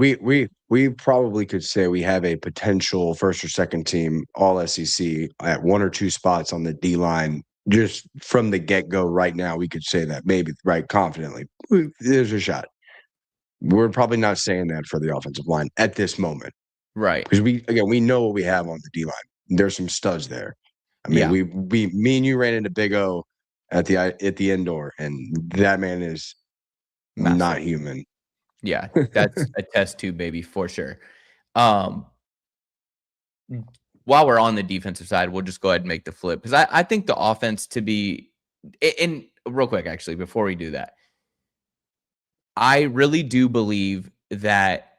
we probably could say we have a potential first or second team all SEC at 1 or 2 spots on the D line. Just from the get-go right now, we could say that maybe, right, confidently. There's a shot. We're probably not saying that for the offensive line at this moment.
right.
Because we know what we have on the D line. There's some studs there. I mean, me and you ran into Big O at the indoor, and that man is
Massive.
not human.
Yeah, that's a test tube, baby, for sure. While we're on the defensive side, we'll just go ahead and make the flip. Because I think the offense to be – and real quick, actually, before we do that, I really do believe that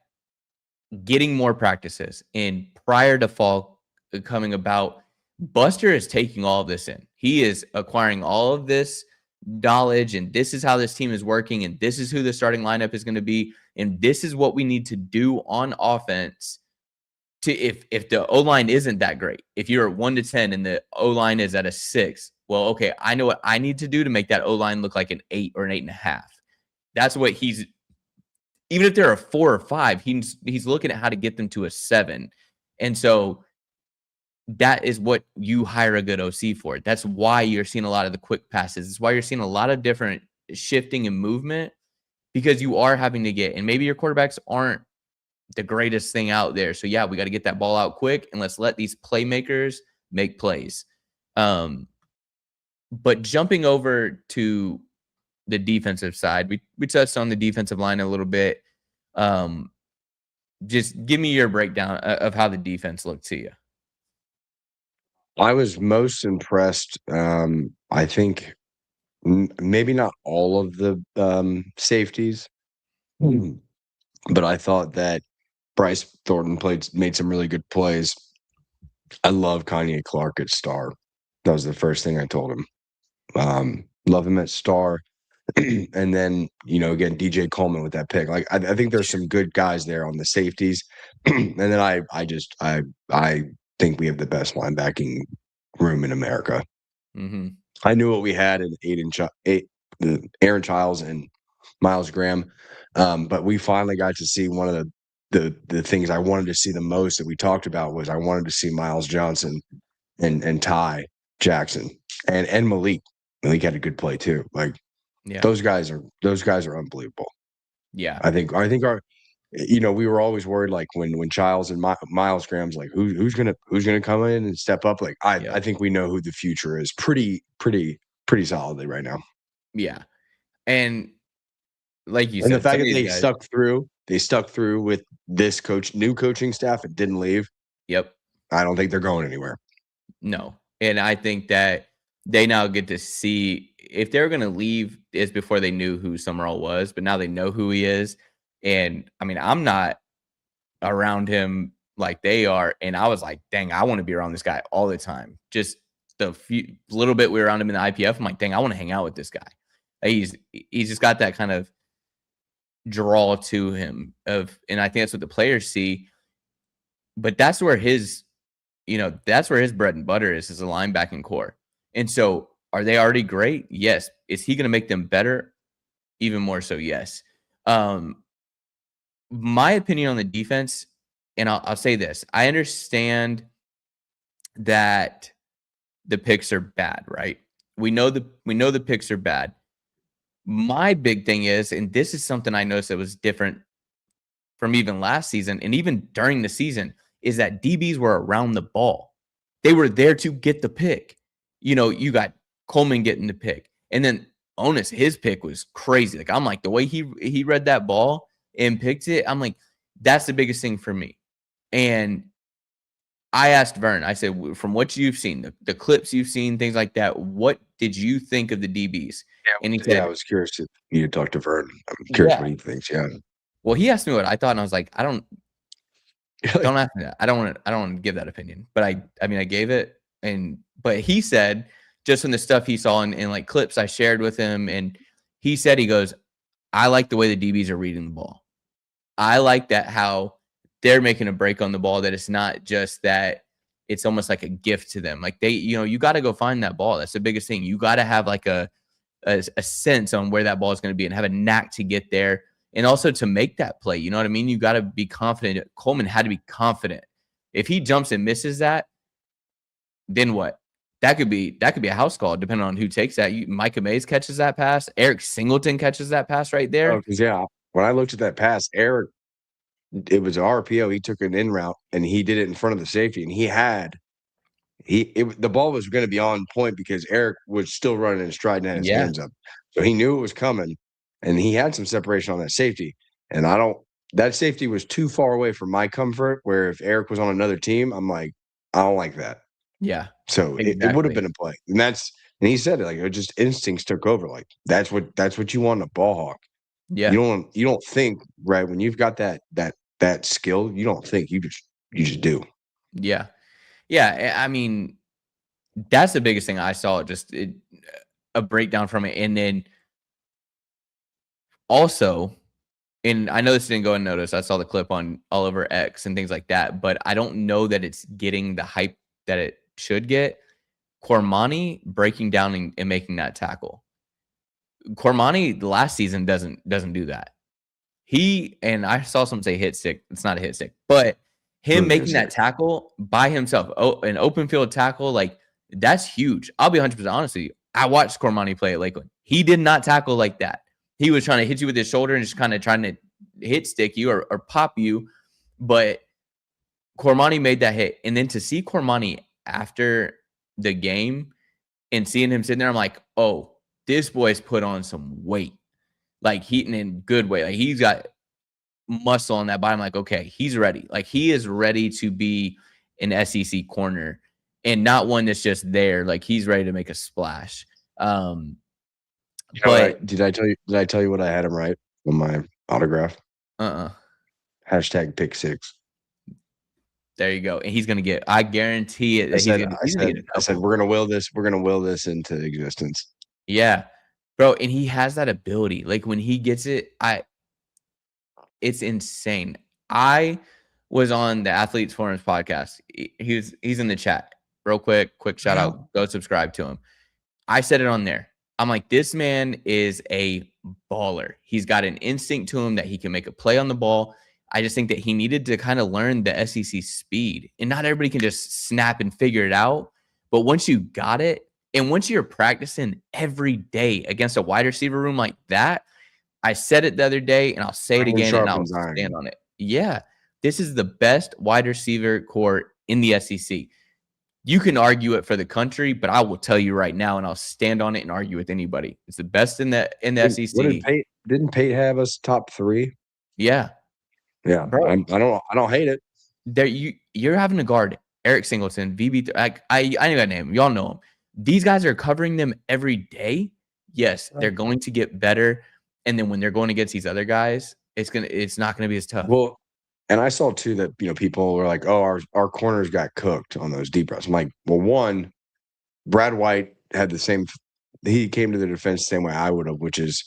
getting more practices and prior to fall coming about, Buster is taking all of this in. He is acquiring all of this knowledge, and this is how this team is working, and this is who the starting lineup is going to be, and this is what we need to do on offense to if the O-line isn't that great. If you're at 1 to 10 and the O-line is at a 6, well, okay, I know what I need to do to make that O-line look like an 8 or an 8.5. That's what he's even if they're a 4 or 5, he's looking at how to get them to a 7. And so that is what you hire a good OC for. That's why you're seeing a lot of the quick passes. It's why you're seeing a lot of different shifting and movement, because you are having to get, and maybe your quarterbacks aren't the greatest thing out there. So yeah, we got to get that ball out quick and let's let these playmakers make plays. But jumping over to the defensive side, we touched on the defensive line a little bit. Just give me your breakdown of how the defense looked to you.
I was most impressed. I think maybe not all of the safeties, but I thought that Bryce Thornton made some really good plays. I love Kanye Clark at star. That was the first thing I told him. Love him at star. And then, again, DJ Coleman with that pick. Like, I think there's some good guys there on the safeties. And then I think we have the best linebacking room in America.
Mm-hmm.
I knew what we had in Aaron Childs and Miles Graham. But we finally got to see one of the things I wanted to see the most that we talked about was I wanted to see Miles Johnson and Ty Jackson and Malik. Malik had a good play too. Like,
yeah,
those guys are unbelievable.
Yeah.
I think our, we were always worried, like when Childs and Miles Graham's like, who's gonna come in and step up? Like, I think we know who the future is pretty solidly right now.
Yeah. And like you
and
said,
the fact that they stuck through with this new coaching staff and didn't leave.
Yep.
I don't think they're going anywhere.
No. And I think that they now get to see, if they're going to leave, is before they knew who Sumrall was, but now they know who he is. And I mean, I'm not around him like they are. And I was like, dang, I want to be around this guy all the time. Just the little bit we were around him in the IPF, I'm like, dang, I want to hang out with this guy. He's just got that kind of draw to him and I think that's what the players see. But that's where his bread and butter is a linebacking core. And so, are they already great? Yes. Is he going to make them better? Even more so, yes. My opinion on the defense, and I'll say this: I understand that the picks are bad, right? We know the picks are bad. My big thing is, and this is something I noticed that was different from even last season and even during the season, is that DBs were around the ball. They were there to get the pick. You got Coleman getting the pick. And then Onis, his pick was crazy. Like, I'm like, the way he read that ball and picked it, I'm like, that's the biggest thing for me. And I asked Vern, I said, from what you've seen, the clips you've seen, things like that, what did you think of the DBs? And he said,
I was curious to you to talk to Vern. I'm curious what he thinks. Yeah.
Well, he asked me what I thought, and I was like, don't ask me that. I don't want to give that opinion. But I gave it, but he said, just from the stuff he saw in like clips I shared with him, and he said, he goes, I like the way the DBs are reading the ball. I like that how they're making a break on the ball, that it's not just that it's almost like a gift to them. Like you got to go find that ball. That's the biggest thing. You got to have like a sense on where that ball is going to be and have a knack to get there. And also to make that play, you know what I mean? You got to be confident. Coleman had to be confident. If he jumps and misses that, then what? That could be a house call depending on who takes that. Micah Mays catches that pass. Eric Singleton catches that pass right there.
When I looked at that pass, Eric, it was an RPO. He took an in route and he did it in front of the safety. And the ball was going to be on point because Eric was still running in stride and had his hands up. So he knew it was coming. And he had some separation on that safety. And that safety was too far away from my comfort, where if Eric was on another team, I'm like, I don't like that.
Yeah.
So exactly. It would have been a play. And he said it, like, it just instincts took over. Like, that's what you want in a ball hawk.
Yeah.
You don't think, right, when you've got that skill, you don't think, you just do.
Yeah. Yeah. I mean, that's the biggest thing I saw, just a breakdown from it. And then also, and I know this didn't go unnoticed, I saw the clip on all over X and things like that, but I don't know that it's getting the hype that it should get. Cormani breaking down and making that tackle. Cormani last season doesn't do that. and I saw someone say hit stick. It's not a hit stick, but him making that tackle by himself, an open field tackle, like that's huge. I'll be 100% honest with you. I watched Cormani play at Lakeland. He did not tackle like that. He was trying to hit you with his shoulder and just kind of trying to hit stick you or pop you. But Cormani made that hit. And then to see Cormani after the game and seeing him sitting there, I'm like, oh, this boy's put on some weight. Like heating in good weight. Like he's got muscle on that body. I'm like, okay, he's ready. Like he is ready to be an SEC corner and not one that's just there. Like he's ready to make a splash. But
did I tell you what I had him right on my autograph? Hashtag pick 6.
There you go. And he's gonna get, I guarantee it.
I said we're gonna will this into existence.
Yeah. Bro, and he has that ability. Like when he gets it, it's insane. I was on the Athletes Forums podcast. He's in the chat. Real quick shout out. Go subscribe to him. I said it on there. I'm like, this man is a baller. He's got an instinct to him that he can make a play on the ball. I just think that he needed to kind of learn the SEC speed. And not everybody can just snap and figure it out. But once you got it, and once you're practicing every day against a wide receiver room like that, I said it the other day, and I'll say it again, and I'll stand on it. Yeah, this is the best wide receiver core in the SEC. You can argue it for the country, but I will tell you right now, and I'll stand on it and argue with anybody. It's the best in the SEC.
Didn't Pate have us top 3?
Yeah,
yeah. Bro, I don't hate it.
There, you're having to guard Eric Singleton, VB. I know that name. Y'all know him. These guys are covering them every day. Yes, they're going to get better, and then when they're going against these other guys, it's not gonna be as tough.
Well, and I saw too that people were like, "Oh, our corners got cooked on those deep routes." I'm like, well, one, Brad White had the same. He came to the defense the same way I would have, which is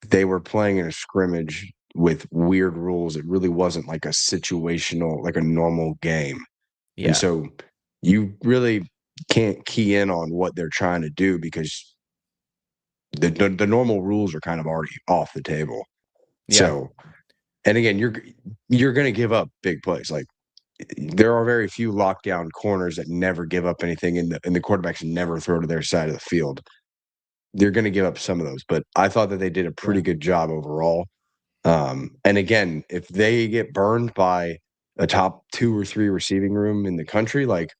they were playing in a scrimmage with weird rules. It really wasn't like a situational, like a normal game. Yeah. And so you really can't key in on what they're trying to do because the normal rules are kind of already off the table. Yeah. So, and again, you're going to give up big plays. Like there are very few lockdown corners that never give up anything, and the quarterbacks never throw to their side of the field. They're going to give up some of those, but I thought that they did a pretty good job overall. And again, if they get burned by a top 2 or 3 receiving room in the country, like,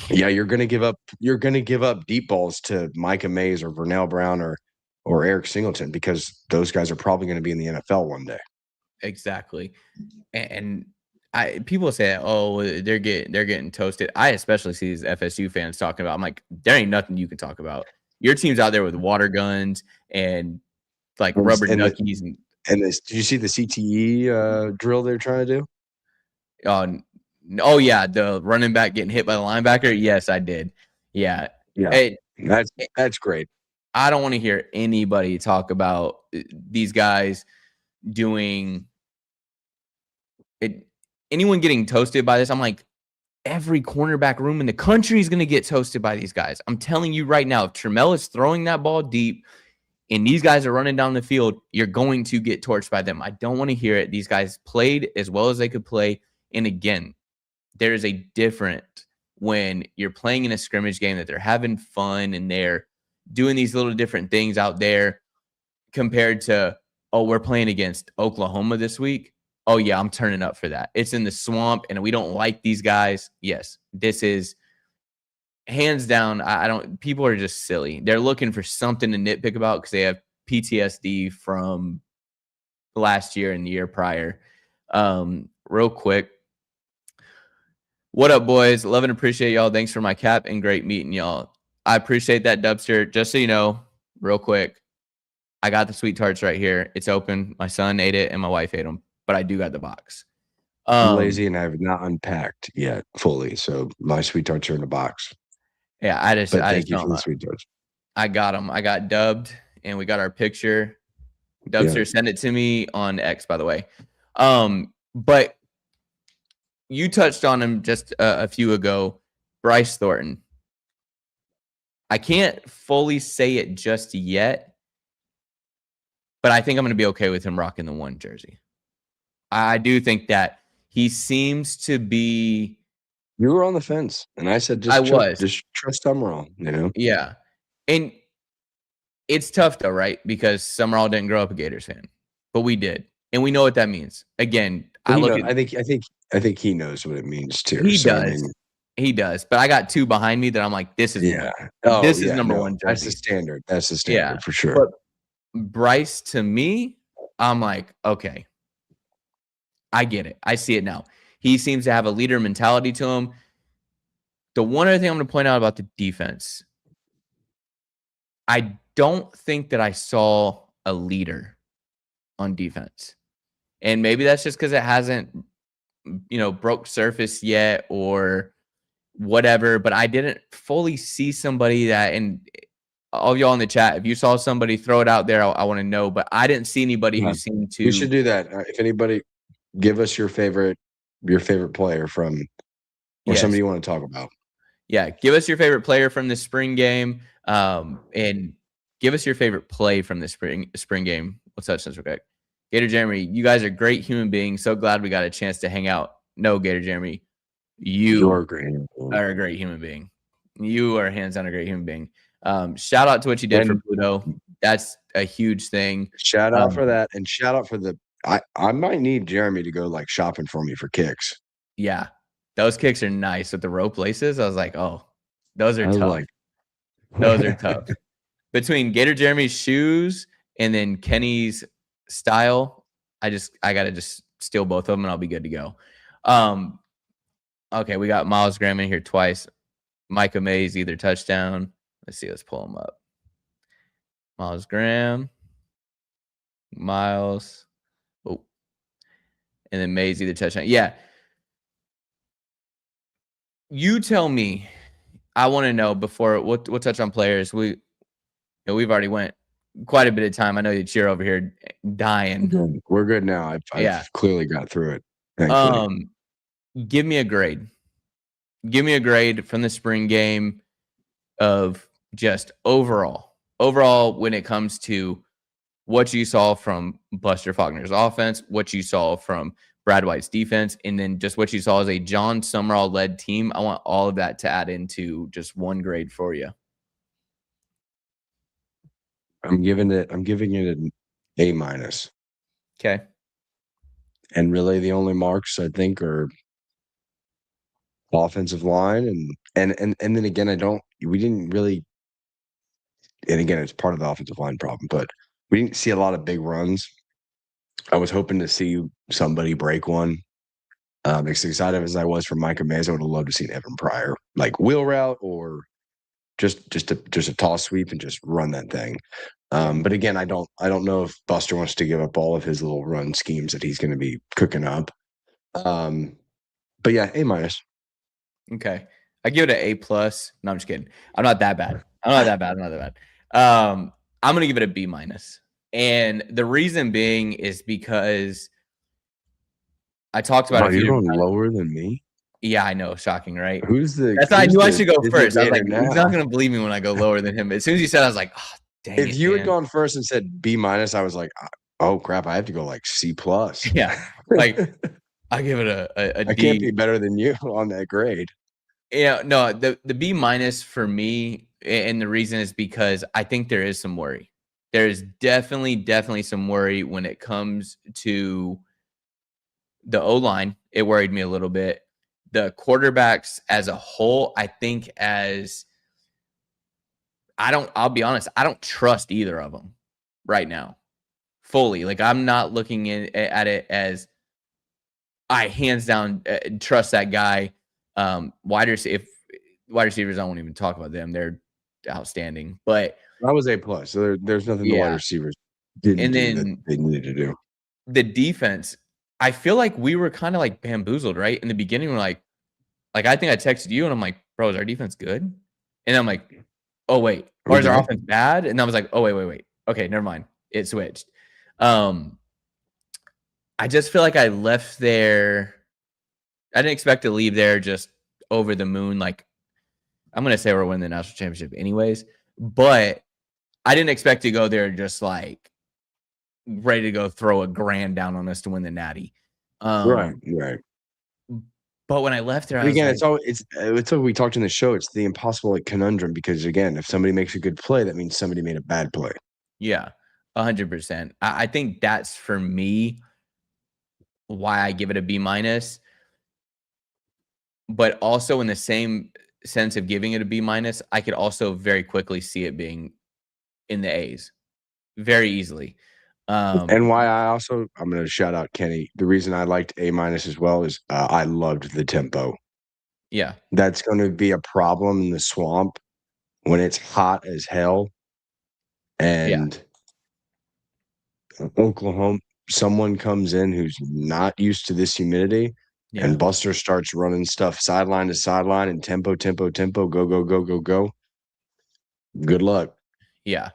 yeah, you're going to give up deep balls to Micah Mays or Vernell Brown or Eric Singleton, because those guys are probably going to be in the NFL one day.
Exactly. And people say, oh, they're getting toasted. I especially see these FSU fans talking about, I'm like, there ain't nothing you can talk about. Your team's out there with water guns and like rubber duckies.
And did you see the CTE drill they're trying to do?
Oh yeah, the running back getting hit by the linebacker. Yes, I did. Yeah.
Hey, that's great.
I don't want to hear anybody talk about these guys doing it. Anyone getting toasted by this? I'm like, every cornerback room in the country is going to get toasted by these guys. I'm telling you right now, if Trammell is throwing that ball deep and these guys are running down the field, you're going to get torched by them. I don't want to hear it. These guys played as well as they could play. And again, there is a difference when you're playing in a scrimmage game that they're having fun and they're doing these little different things out there compared to, oh, we're playing against Oklahoma this week. Oh, yeah, I'm turning up for that. It's in the swamp, and we don't like these guys. Yes, this is hands down. People are just silly. They're looking for something to nitpick about because they have PTSD from last year and the year prior. Real quick. What up, boys? Love and appreciate y'all. Thanks for my cap and great meeting y'all. I appreciate that, Dubster. Just so you know, real quick, I got the sweet tarts right here. It's open. My son ate it and my wife ate them, but I do got the box.
I'm lazy and I have not unpacked yet fully, so my sweet tarts are in the box.
Yeah, thank you for the sweet tarts. I got them. I got dubbed, and we got our picture. Dubster, send it to me on X, by the way. But you touched on him just a few ago, Bryce Thornton. I can't fully say it just yet, but I think I'm going to be okay with him rocking the 1 jersey. I do think that he seems to be.
You were on the fence, and I said
I
just trust Sumrall,
Yeah. And it's tough though, right? Because Sumrall didn't grow up a Gators fan, but we did. And we know what that means. Again, I
think he knows what it means too.
He
So
does.
I mean,
he does. But I got 2 behind me that I'm like, this is
yeah.
one.
Oh,
This is
yeah,
number
no,
1
that's the
jersey.
standard. That's the
Yeah.
standard for sure.
But Bryce, to me, I'm like, okay, I get it. I see it now. He seems to have a leader mentality to him. The one other thing I'm going to point out about the defense, I don't think that I saw a leader on defense. And maybe that's just because it hasn't, broke surface yet or whatever. But I didn't fully see somebody that, and all of y'all in the chat, if you saw somebody, throw it out there. I want to know. But I didn't see anybody who seemed to.
We should do that. If anybody, give us your favorite player from, or somebody you want to talk about.
Yeah, give us your favorite player from the spring game, and give us your favorite play from the spring game. Let's touch this real quick. Gator Jeremy, you guys are great human beings. So glad we got a chance to hang out. No, Gator Jeremy, you are a great human being. You are hands down a great human being. Shout out to what you did for Pluto. That's a huge thing.
Shout out for that, and shout out for the. I might need Jeremy to go like shopping for me for kicks.
Yeah, those kicks are nice with the rope laces. I was like, oh, those are tough. Those are tough. Between Gator Jeremy's shoes and then Kenny's style, I gotta just steal both of them and I'll be good to go. Okay, we got Miles Graham in here twice. Micah Mays either touchdown. Let's see, let's pull him up. Miles Graham, Miles, and then Mays either touchdown. Yeah. You tell me. I want to know before we'll touch on players. We've already went quite a bit of time. I know that you're over here dying.
We're good now. I've clearly got through it. Thankfully.
Give me a grade. Give me a grade from the spring game of just overall when it comes to what you saw from Buster Faulkner's offense, what you saw from Brad White's defense, and then just what you saw as a John Sumrall-led team. I want all of that to add into just one grade for you.
I'm giving it an A-.
Okay.
And really the only marks I think are offensive line and then again we didn't really, and again it's part of the offensive line problem, but we didn't see a lot of big runs. I was hoping to see somebody break one. As excited as I was for Micah Mays, I would have loved to see Evan Pryor like wheel route or just a toss sweep and just run that thing. But again, I don't know if Buster wants to give up all of his little run schemes that he's going to be cooking up. But yeah, A-.
Okay. I give it an A+. No, I'm just kidding. I'm not that bad. I'm going to give it a B-. And the reason being is because I talked about it.
You're going lower than me?
Yeah, I know. Shocking, right?
That's
why I knew I should go first. I was like, he's not going to believe me when I go lower than him. But as soon as you said, I was like, oh, dang it.
If you had gone first and said B-, I was like, oh crap, I have to go like C+.
Yeah. Like I give it a D.
I can't be better than you on that grade.
Yeah, no, the B- for me, and the reason is because I think there is some worry. There is definitely some worry when it comes to the O-line. It worried me a little bit. The quarterbacks as a whole, I think I'll be honest, I don't trust either of them right now fully. Like I'm not looking at it as I hands down trust that guy. Wide receivers, I won't even talk about them. They're outstanding. But
that was A+. So there's nothing the wide receivers didn't do that they needed to do.
The defense, I feel like we were kind of like bamboozled, right? In the beginning, we're like I think I texted you and I'm like, bro, is our defense good? And I'm like, oh wait, or is our offense bad? And I was like, oh wait. Okay, never mind. It switched. I just feel like I left there. I didn't expect to leave there just over the moon. Like, I'm going to say we're winning the national championship anyways, but I didn't expect to go there just like ready to go throw $1,000 down on us to win the Natty.
Right.
But when I left there,
But
I was
again,
like,
it's like we talked in the show. It's the impossible conundrum because again, if somebody makes a good play, that means somebody made a bad play.
yeah, 100%. I think that's for me why I give it a B minus. But also in the same sense of giving it a B minus, I could also very quickly see it being in the A's very easily.
And why I'm going to shout out Kenny. The reason I liked A minus as well is I loved the tempo.
Yeah,
That's going to be a problem in the swamp when it's hot as hell
yeah,
and Oklahoma, someone comes in who's not used to this humidity
yeah,
and Buster starts running stuff sideline to sideline and tempo, go, go, go, go, go. Good luck.
yeah.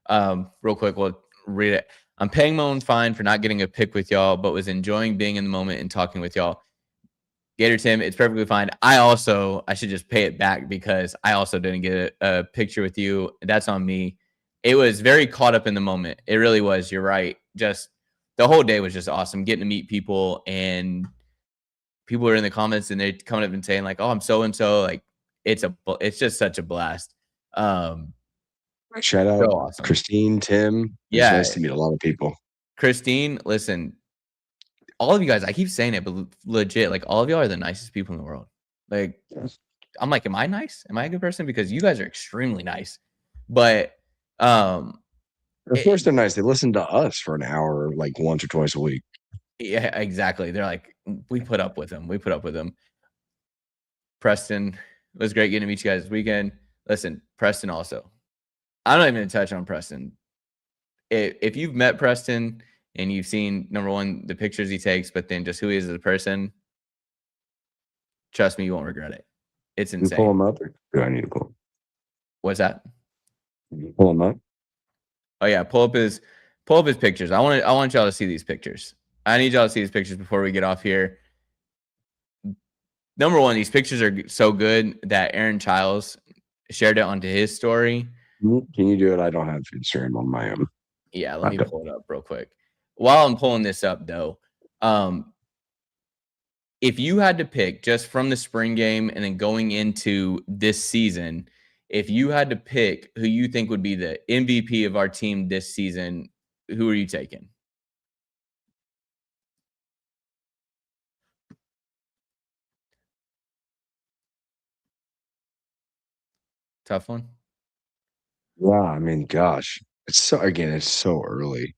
Real quick, we'll read it. I'm paying my own fine for not getting a pick with y'all, but was enjoying being in the moment and talking with y'all. Gator Tim, it's perfectly fine. I should just pay it back because I also didn't get a picture with you. That's on me. It was very caught up in the moment. It really was. You're right. Just the whole day was just awesome. Getting to meet people, and people were in the comments and they're coming up and saying like, "Oh, I'm so and so." Like it's just such a blast.
Shout
So
out
awesome.
Christine, Tim. It was
Yeah,
nice to meet a lot of people.
Christine, listen, all of you guys, I keep saying it, but legit, like all of y'all are the nicest people in the world. Like, I'm like, am I nice? Am I a good person? Because you guys are extremely nice. But
Of course, they're nice. They listen to us for an hour, like once or twice a week.
yeah, exactly. They're like, we put up with them. We put up with them. Preston, it was great getting to meet you guys this weekend. Listen, Preston also. I'm not even going to touch on Preston. If you've met Preston and you've seen, number one, the pictures he takes, but then just who he is as a person, trust me, you won't regret it. It's
Can you pull
insane.
them up, or do I need to pull?
What's that?
Can you pull them up?
Oh yeah, pull up his pictures. I want y'all to see these pictures. I need y'all to see these pictures before we get off here. Number one, these pictures are so good that Aaron Childs shared it onto his story.
Can you do it? I don't have Instagram on my own.
Yeah, let me pull it up real quick. While I'm pulling this up, though, if you had to pick just from the spring game and then going into this season, if you had to pick who you think would be the MVP of our team this season, who are you taking? Tough one.
Yeah, I mean, gosh, it's so early.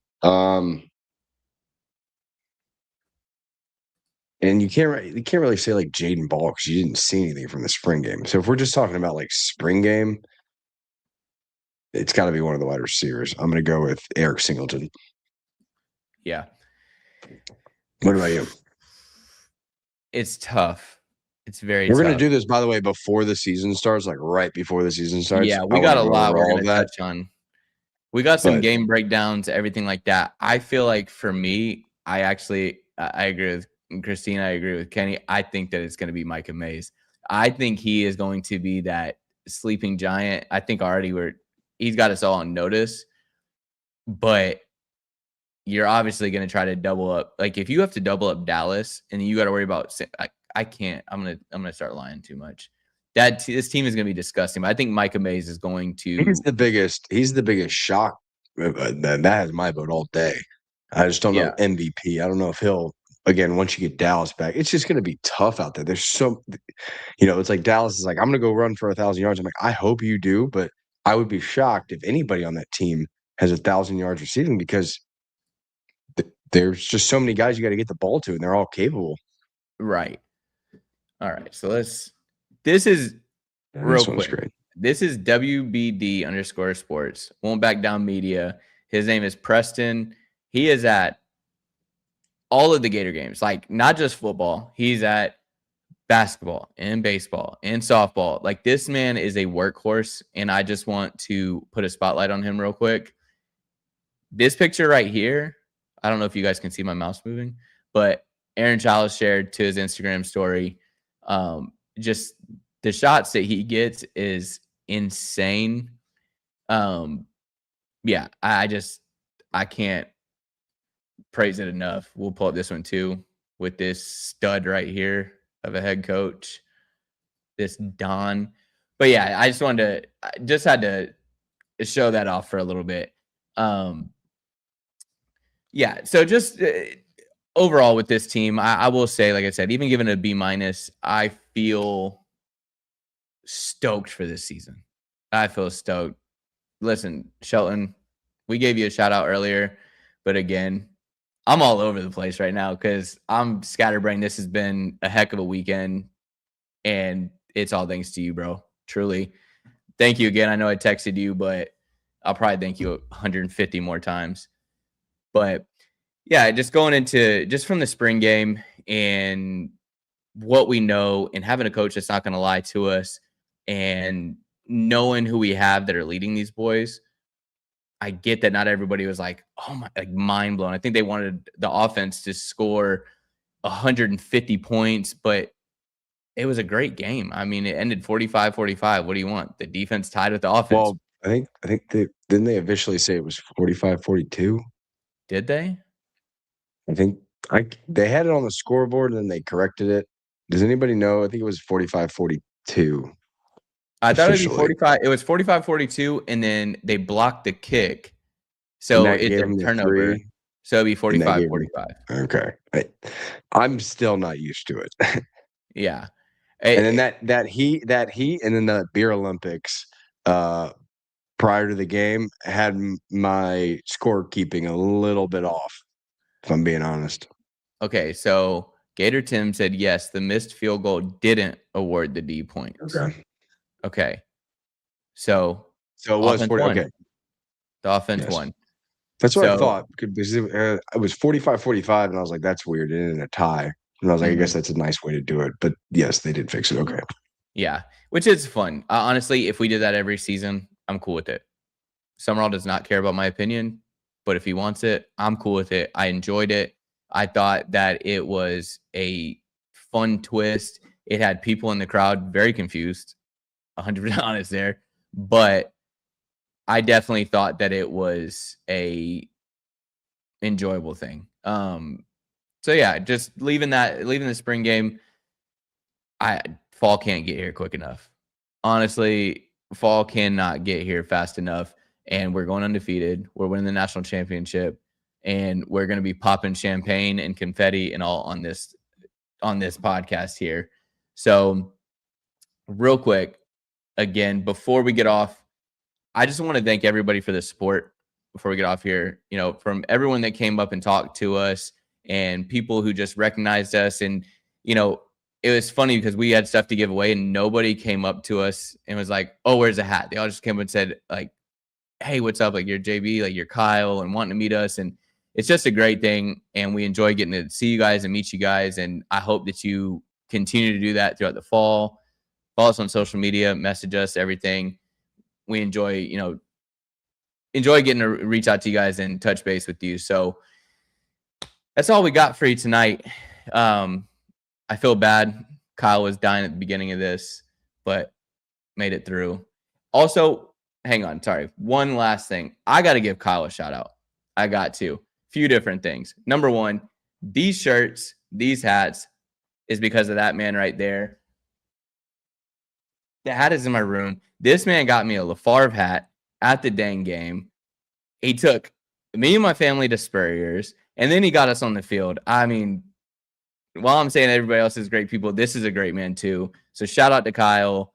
And you can't really say like Jaden Ball because you didn't see anything from the spring game. So if we're just talking about like spring game, it's got to be one of the wide receivers. I'm going to go with Eric Singleton.
Yeah.
What about you?
It's tough. It's very
We're
tough.
going to do this, by the way, before the season starts, like right before the season starts.
Yeah, we got a lot we're going to touch on. We got some
But-
game breakdowns, everything like that. I feel like for me, I agree with Christine. I agree with Kenny. I think that it's going to be Micah Mays. I think he is going to be that sleeping giant. I think already he's got us all on notice, but you're obviously going to try to double up. Like if you have to double up Dallas and you got to worry about, I can't, I'm going to start lying too much. This team is going to be disgusting. But I think Micah Mays is going to.
He's the biggest shock. That has my vote all day. I just don't know MVP. I don't know if he'll, again, once you get Dallas back, it's just going to be tough out there. There's so, it's like Dallas is like, I'm going to go run for 1,000 yards. I'm like, I hope you do, but I would be shocked if anybody on that team has 1,000 yards receiving because there's just so many guys you got to get the ball to, and they're all capable.
Right. All right. So this is real quick. Great. This is WBD_sports. Won't back down media. His name is Preston. He is at all of the Gator games, like not just football. He's at basketball and baseball and softball. Like this man is a workhorse, and I just want to put a spotlight on him real quick. This picture right here, I don't know if you guys can see my mouse moving, but Aaron Childs shared to his Instagram story. Just the shots that he gets is insane. Yeah, I can't praise it enough. We'll pull up this one too with this stud right here of a head coach, this Don. But yeah, I just had to show that off for a little bit. Yeah, so just overall with this team, I will say, like I said, even given a B minus, I feel stoked for this season. I feel stoked. Listen, Shelton, we gave you a shout out earlier, but again, I'm all over the place right now because I'm scatterbrained. This has been a heck of a weekend, and it's all thanks to you, bro. Truly. Thank you again. I know I texted you, but I'll probably thank you 150 more times. But yeah, just going into just from the spring game and what we know and having a coach that's not going to lie to us and knowing who we have that are leading these boys, I get that not everybody was like, oh my, like mind blown. I think they wanted the offense to score 150 points, but it was a great game. I mean, it ended 45-45. What do you want? The defense tied with the offense.
Well, I think didn't they officially say it was 45-42?
Did they?
I think they had it on the scoreboard and then they corrected it. Does anybody know? I think it was 45-42.
I thought it'd be
officially.
45. It was 45-42, and then they blocked the kick. So
that
it's
gave
a
them the
turnover.
three,
So it'd be
and that gave
45-45.
Okay. I'm still not used to it.
Yeah.
And then that heat, and then the beer Olympics prior to the game had my scorekeeping a little bit off, if I'm being honest.
Okay, so Gator Tim said yes, the missed field goal didn't award the D points. Okay. So
it was 40.
won.
Okay.
The offense won.
That's what I thought. Because it was 45-45, and I was like, that's weird. It ended a tie. And I was like, I guess that's a nice way to do it. But yes, they did fix it. Okay.
Yeah, which is fun. Honestly, if we did that every season, I'm cool with it. Sumrall does not care about my opinion, but if he wants it, I'm cool with it. I enjoyed it. I thought that it was a fun twist. It had people in the crowd very confused, 100% honest there. But I definitely thought that it was a enjoyable thing. So yeah, just leaving the spring game. Fall can't get here quick enough. Honestly, fall cannot get here fast enough. And we're going undefeated. We're winning the national championship, and we're going to be popping champagne and confetti and all on this podcast here. So real quick, again, before we get off, I just want to thank everybody for the support before we get off here. You know, from everyone that came up and talked to us and people who just recognized us. And, you know, it was funny because we had stuff to give away and nobody came up to us and was like, oh, where's the hat? They all just came up and said, like, hey, what's up? Like, you're JB, like, you're Kyle, and wanting to meet us. And it's just a great thing. And we enjoy getting to see you guys and meet you guys. And I hope that you continue to do that throughout the fall. Follow us on social media, message us, everything. We enjoy getting to reach out to you guys and touch base with you. So that's all we got for you tonight. I feel bad. Kyle was dying at the beginning of this, but made it through. Also, hang on. Sorry. One last thing. I got to give Kyle a shout out. I got to. Few different things. Number one, these shirts, these hats is because of that man right there. The hat is in my room. This man got me a LaFarve hat at the dang game. He took me and my family to Spurrier's, and then he got us on the field. I mean, while I'm saying everybody else is great people, this is a great man too. So shout out to Kyle.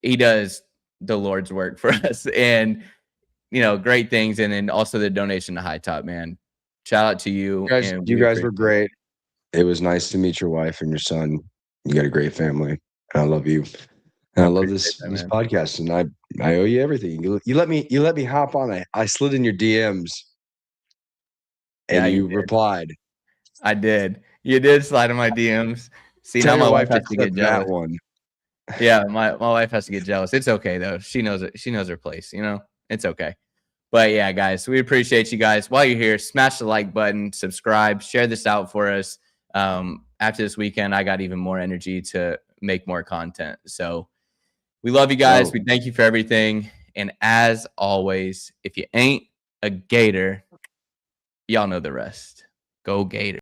He does the Lord's work for us, and you know, great things. And then also the donation to High Top, man. Shout out to you.
You guys were great. It was nice to meet your wife and your son. You got a great family. I love you. And I love this podcast, and I owe you everything. You let me hop on it. I slid in your DMs, and you replied.
I did. You did slide in my DMs. See, now my wife has to get jealous.
That one.
Yeah, my wife has to get jealous. It's okay though. She knows it. She knows her place. You know, it's okay. But yeah, guys, we appreciate you guys. While you're here, smash the like button, subscribe, share this out for us. After this weekend, I got even more energy to make more content. So we love you guys. We thank you for everything. And as always, if you ain't a Gator, Y'all know the rest. Go Gators.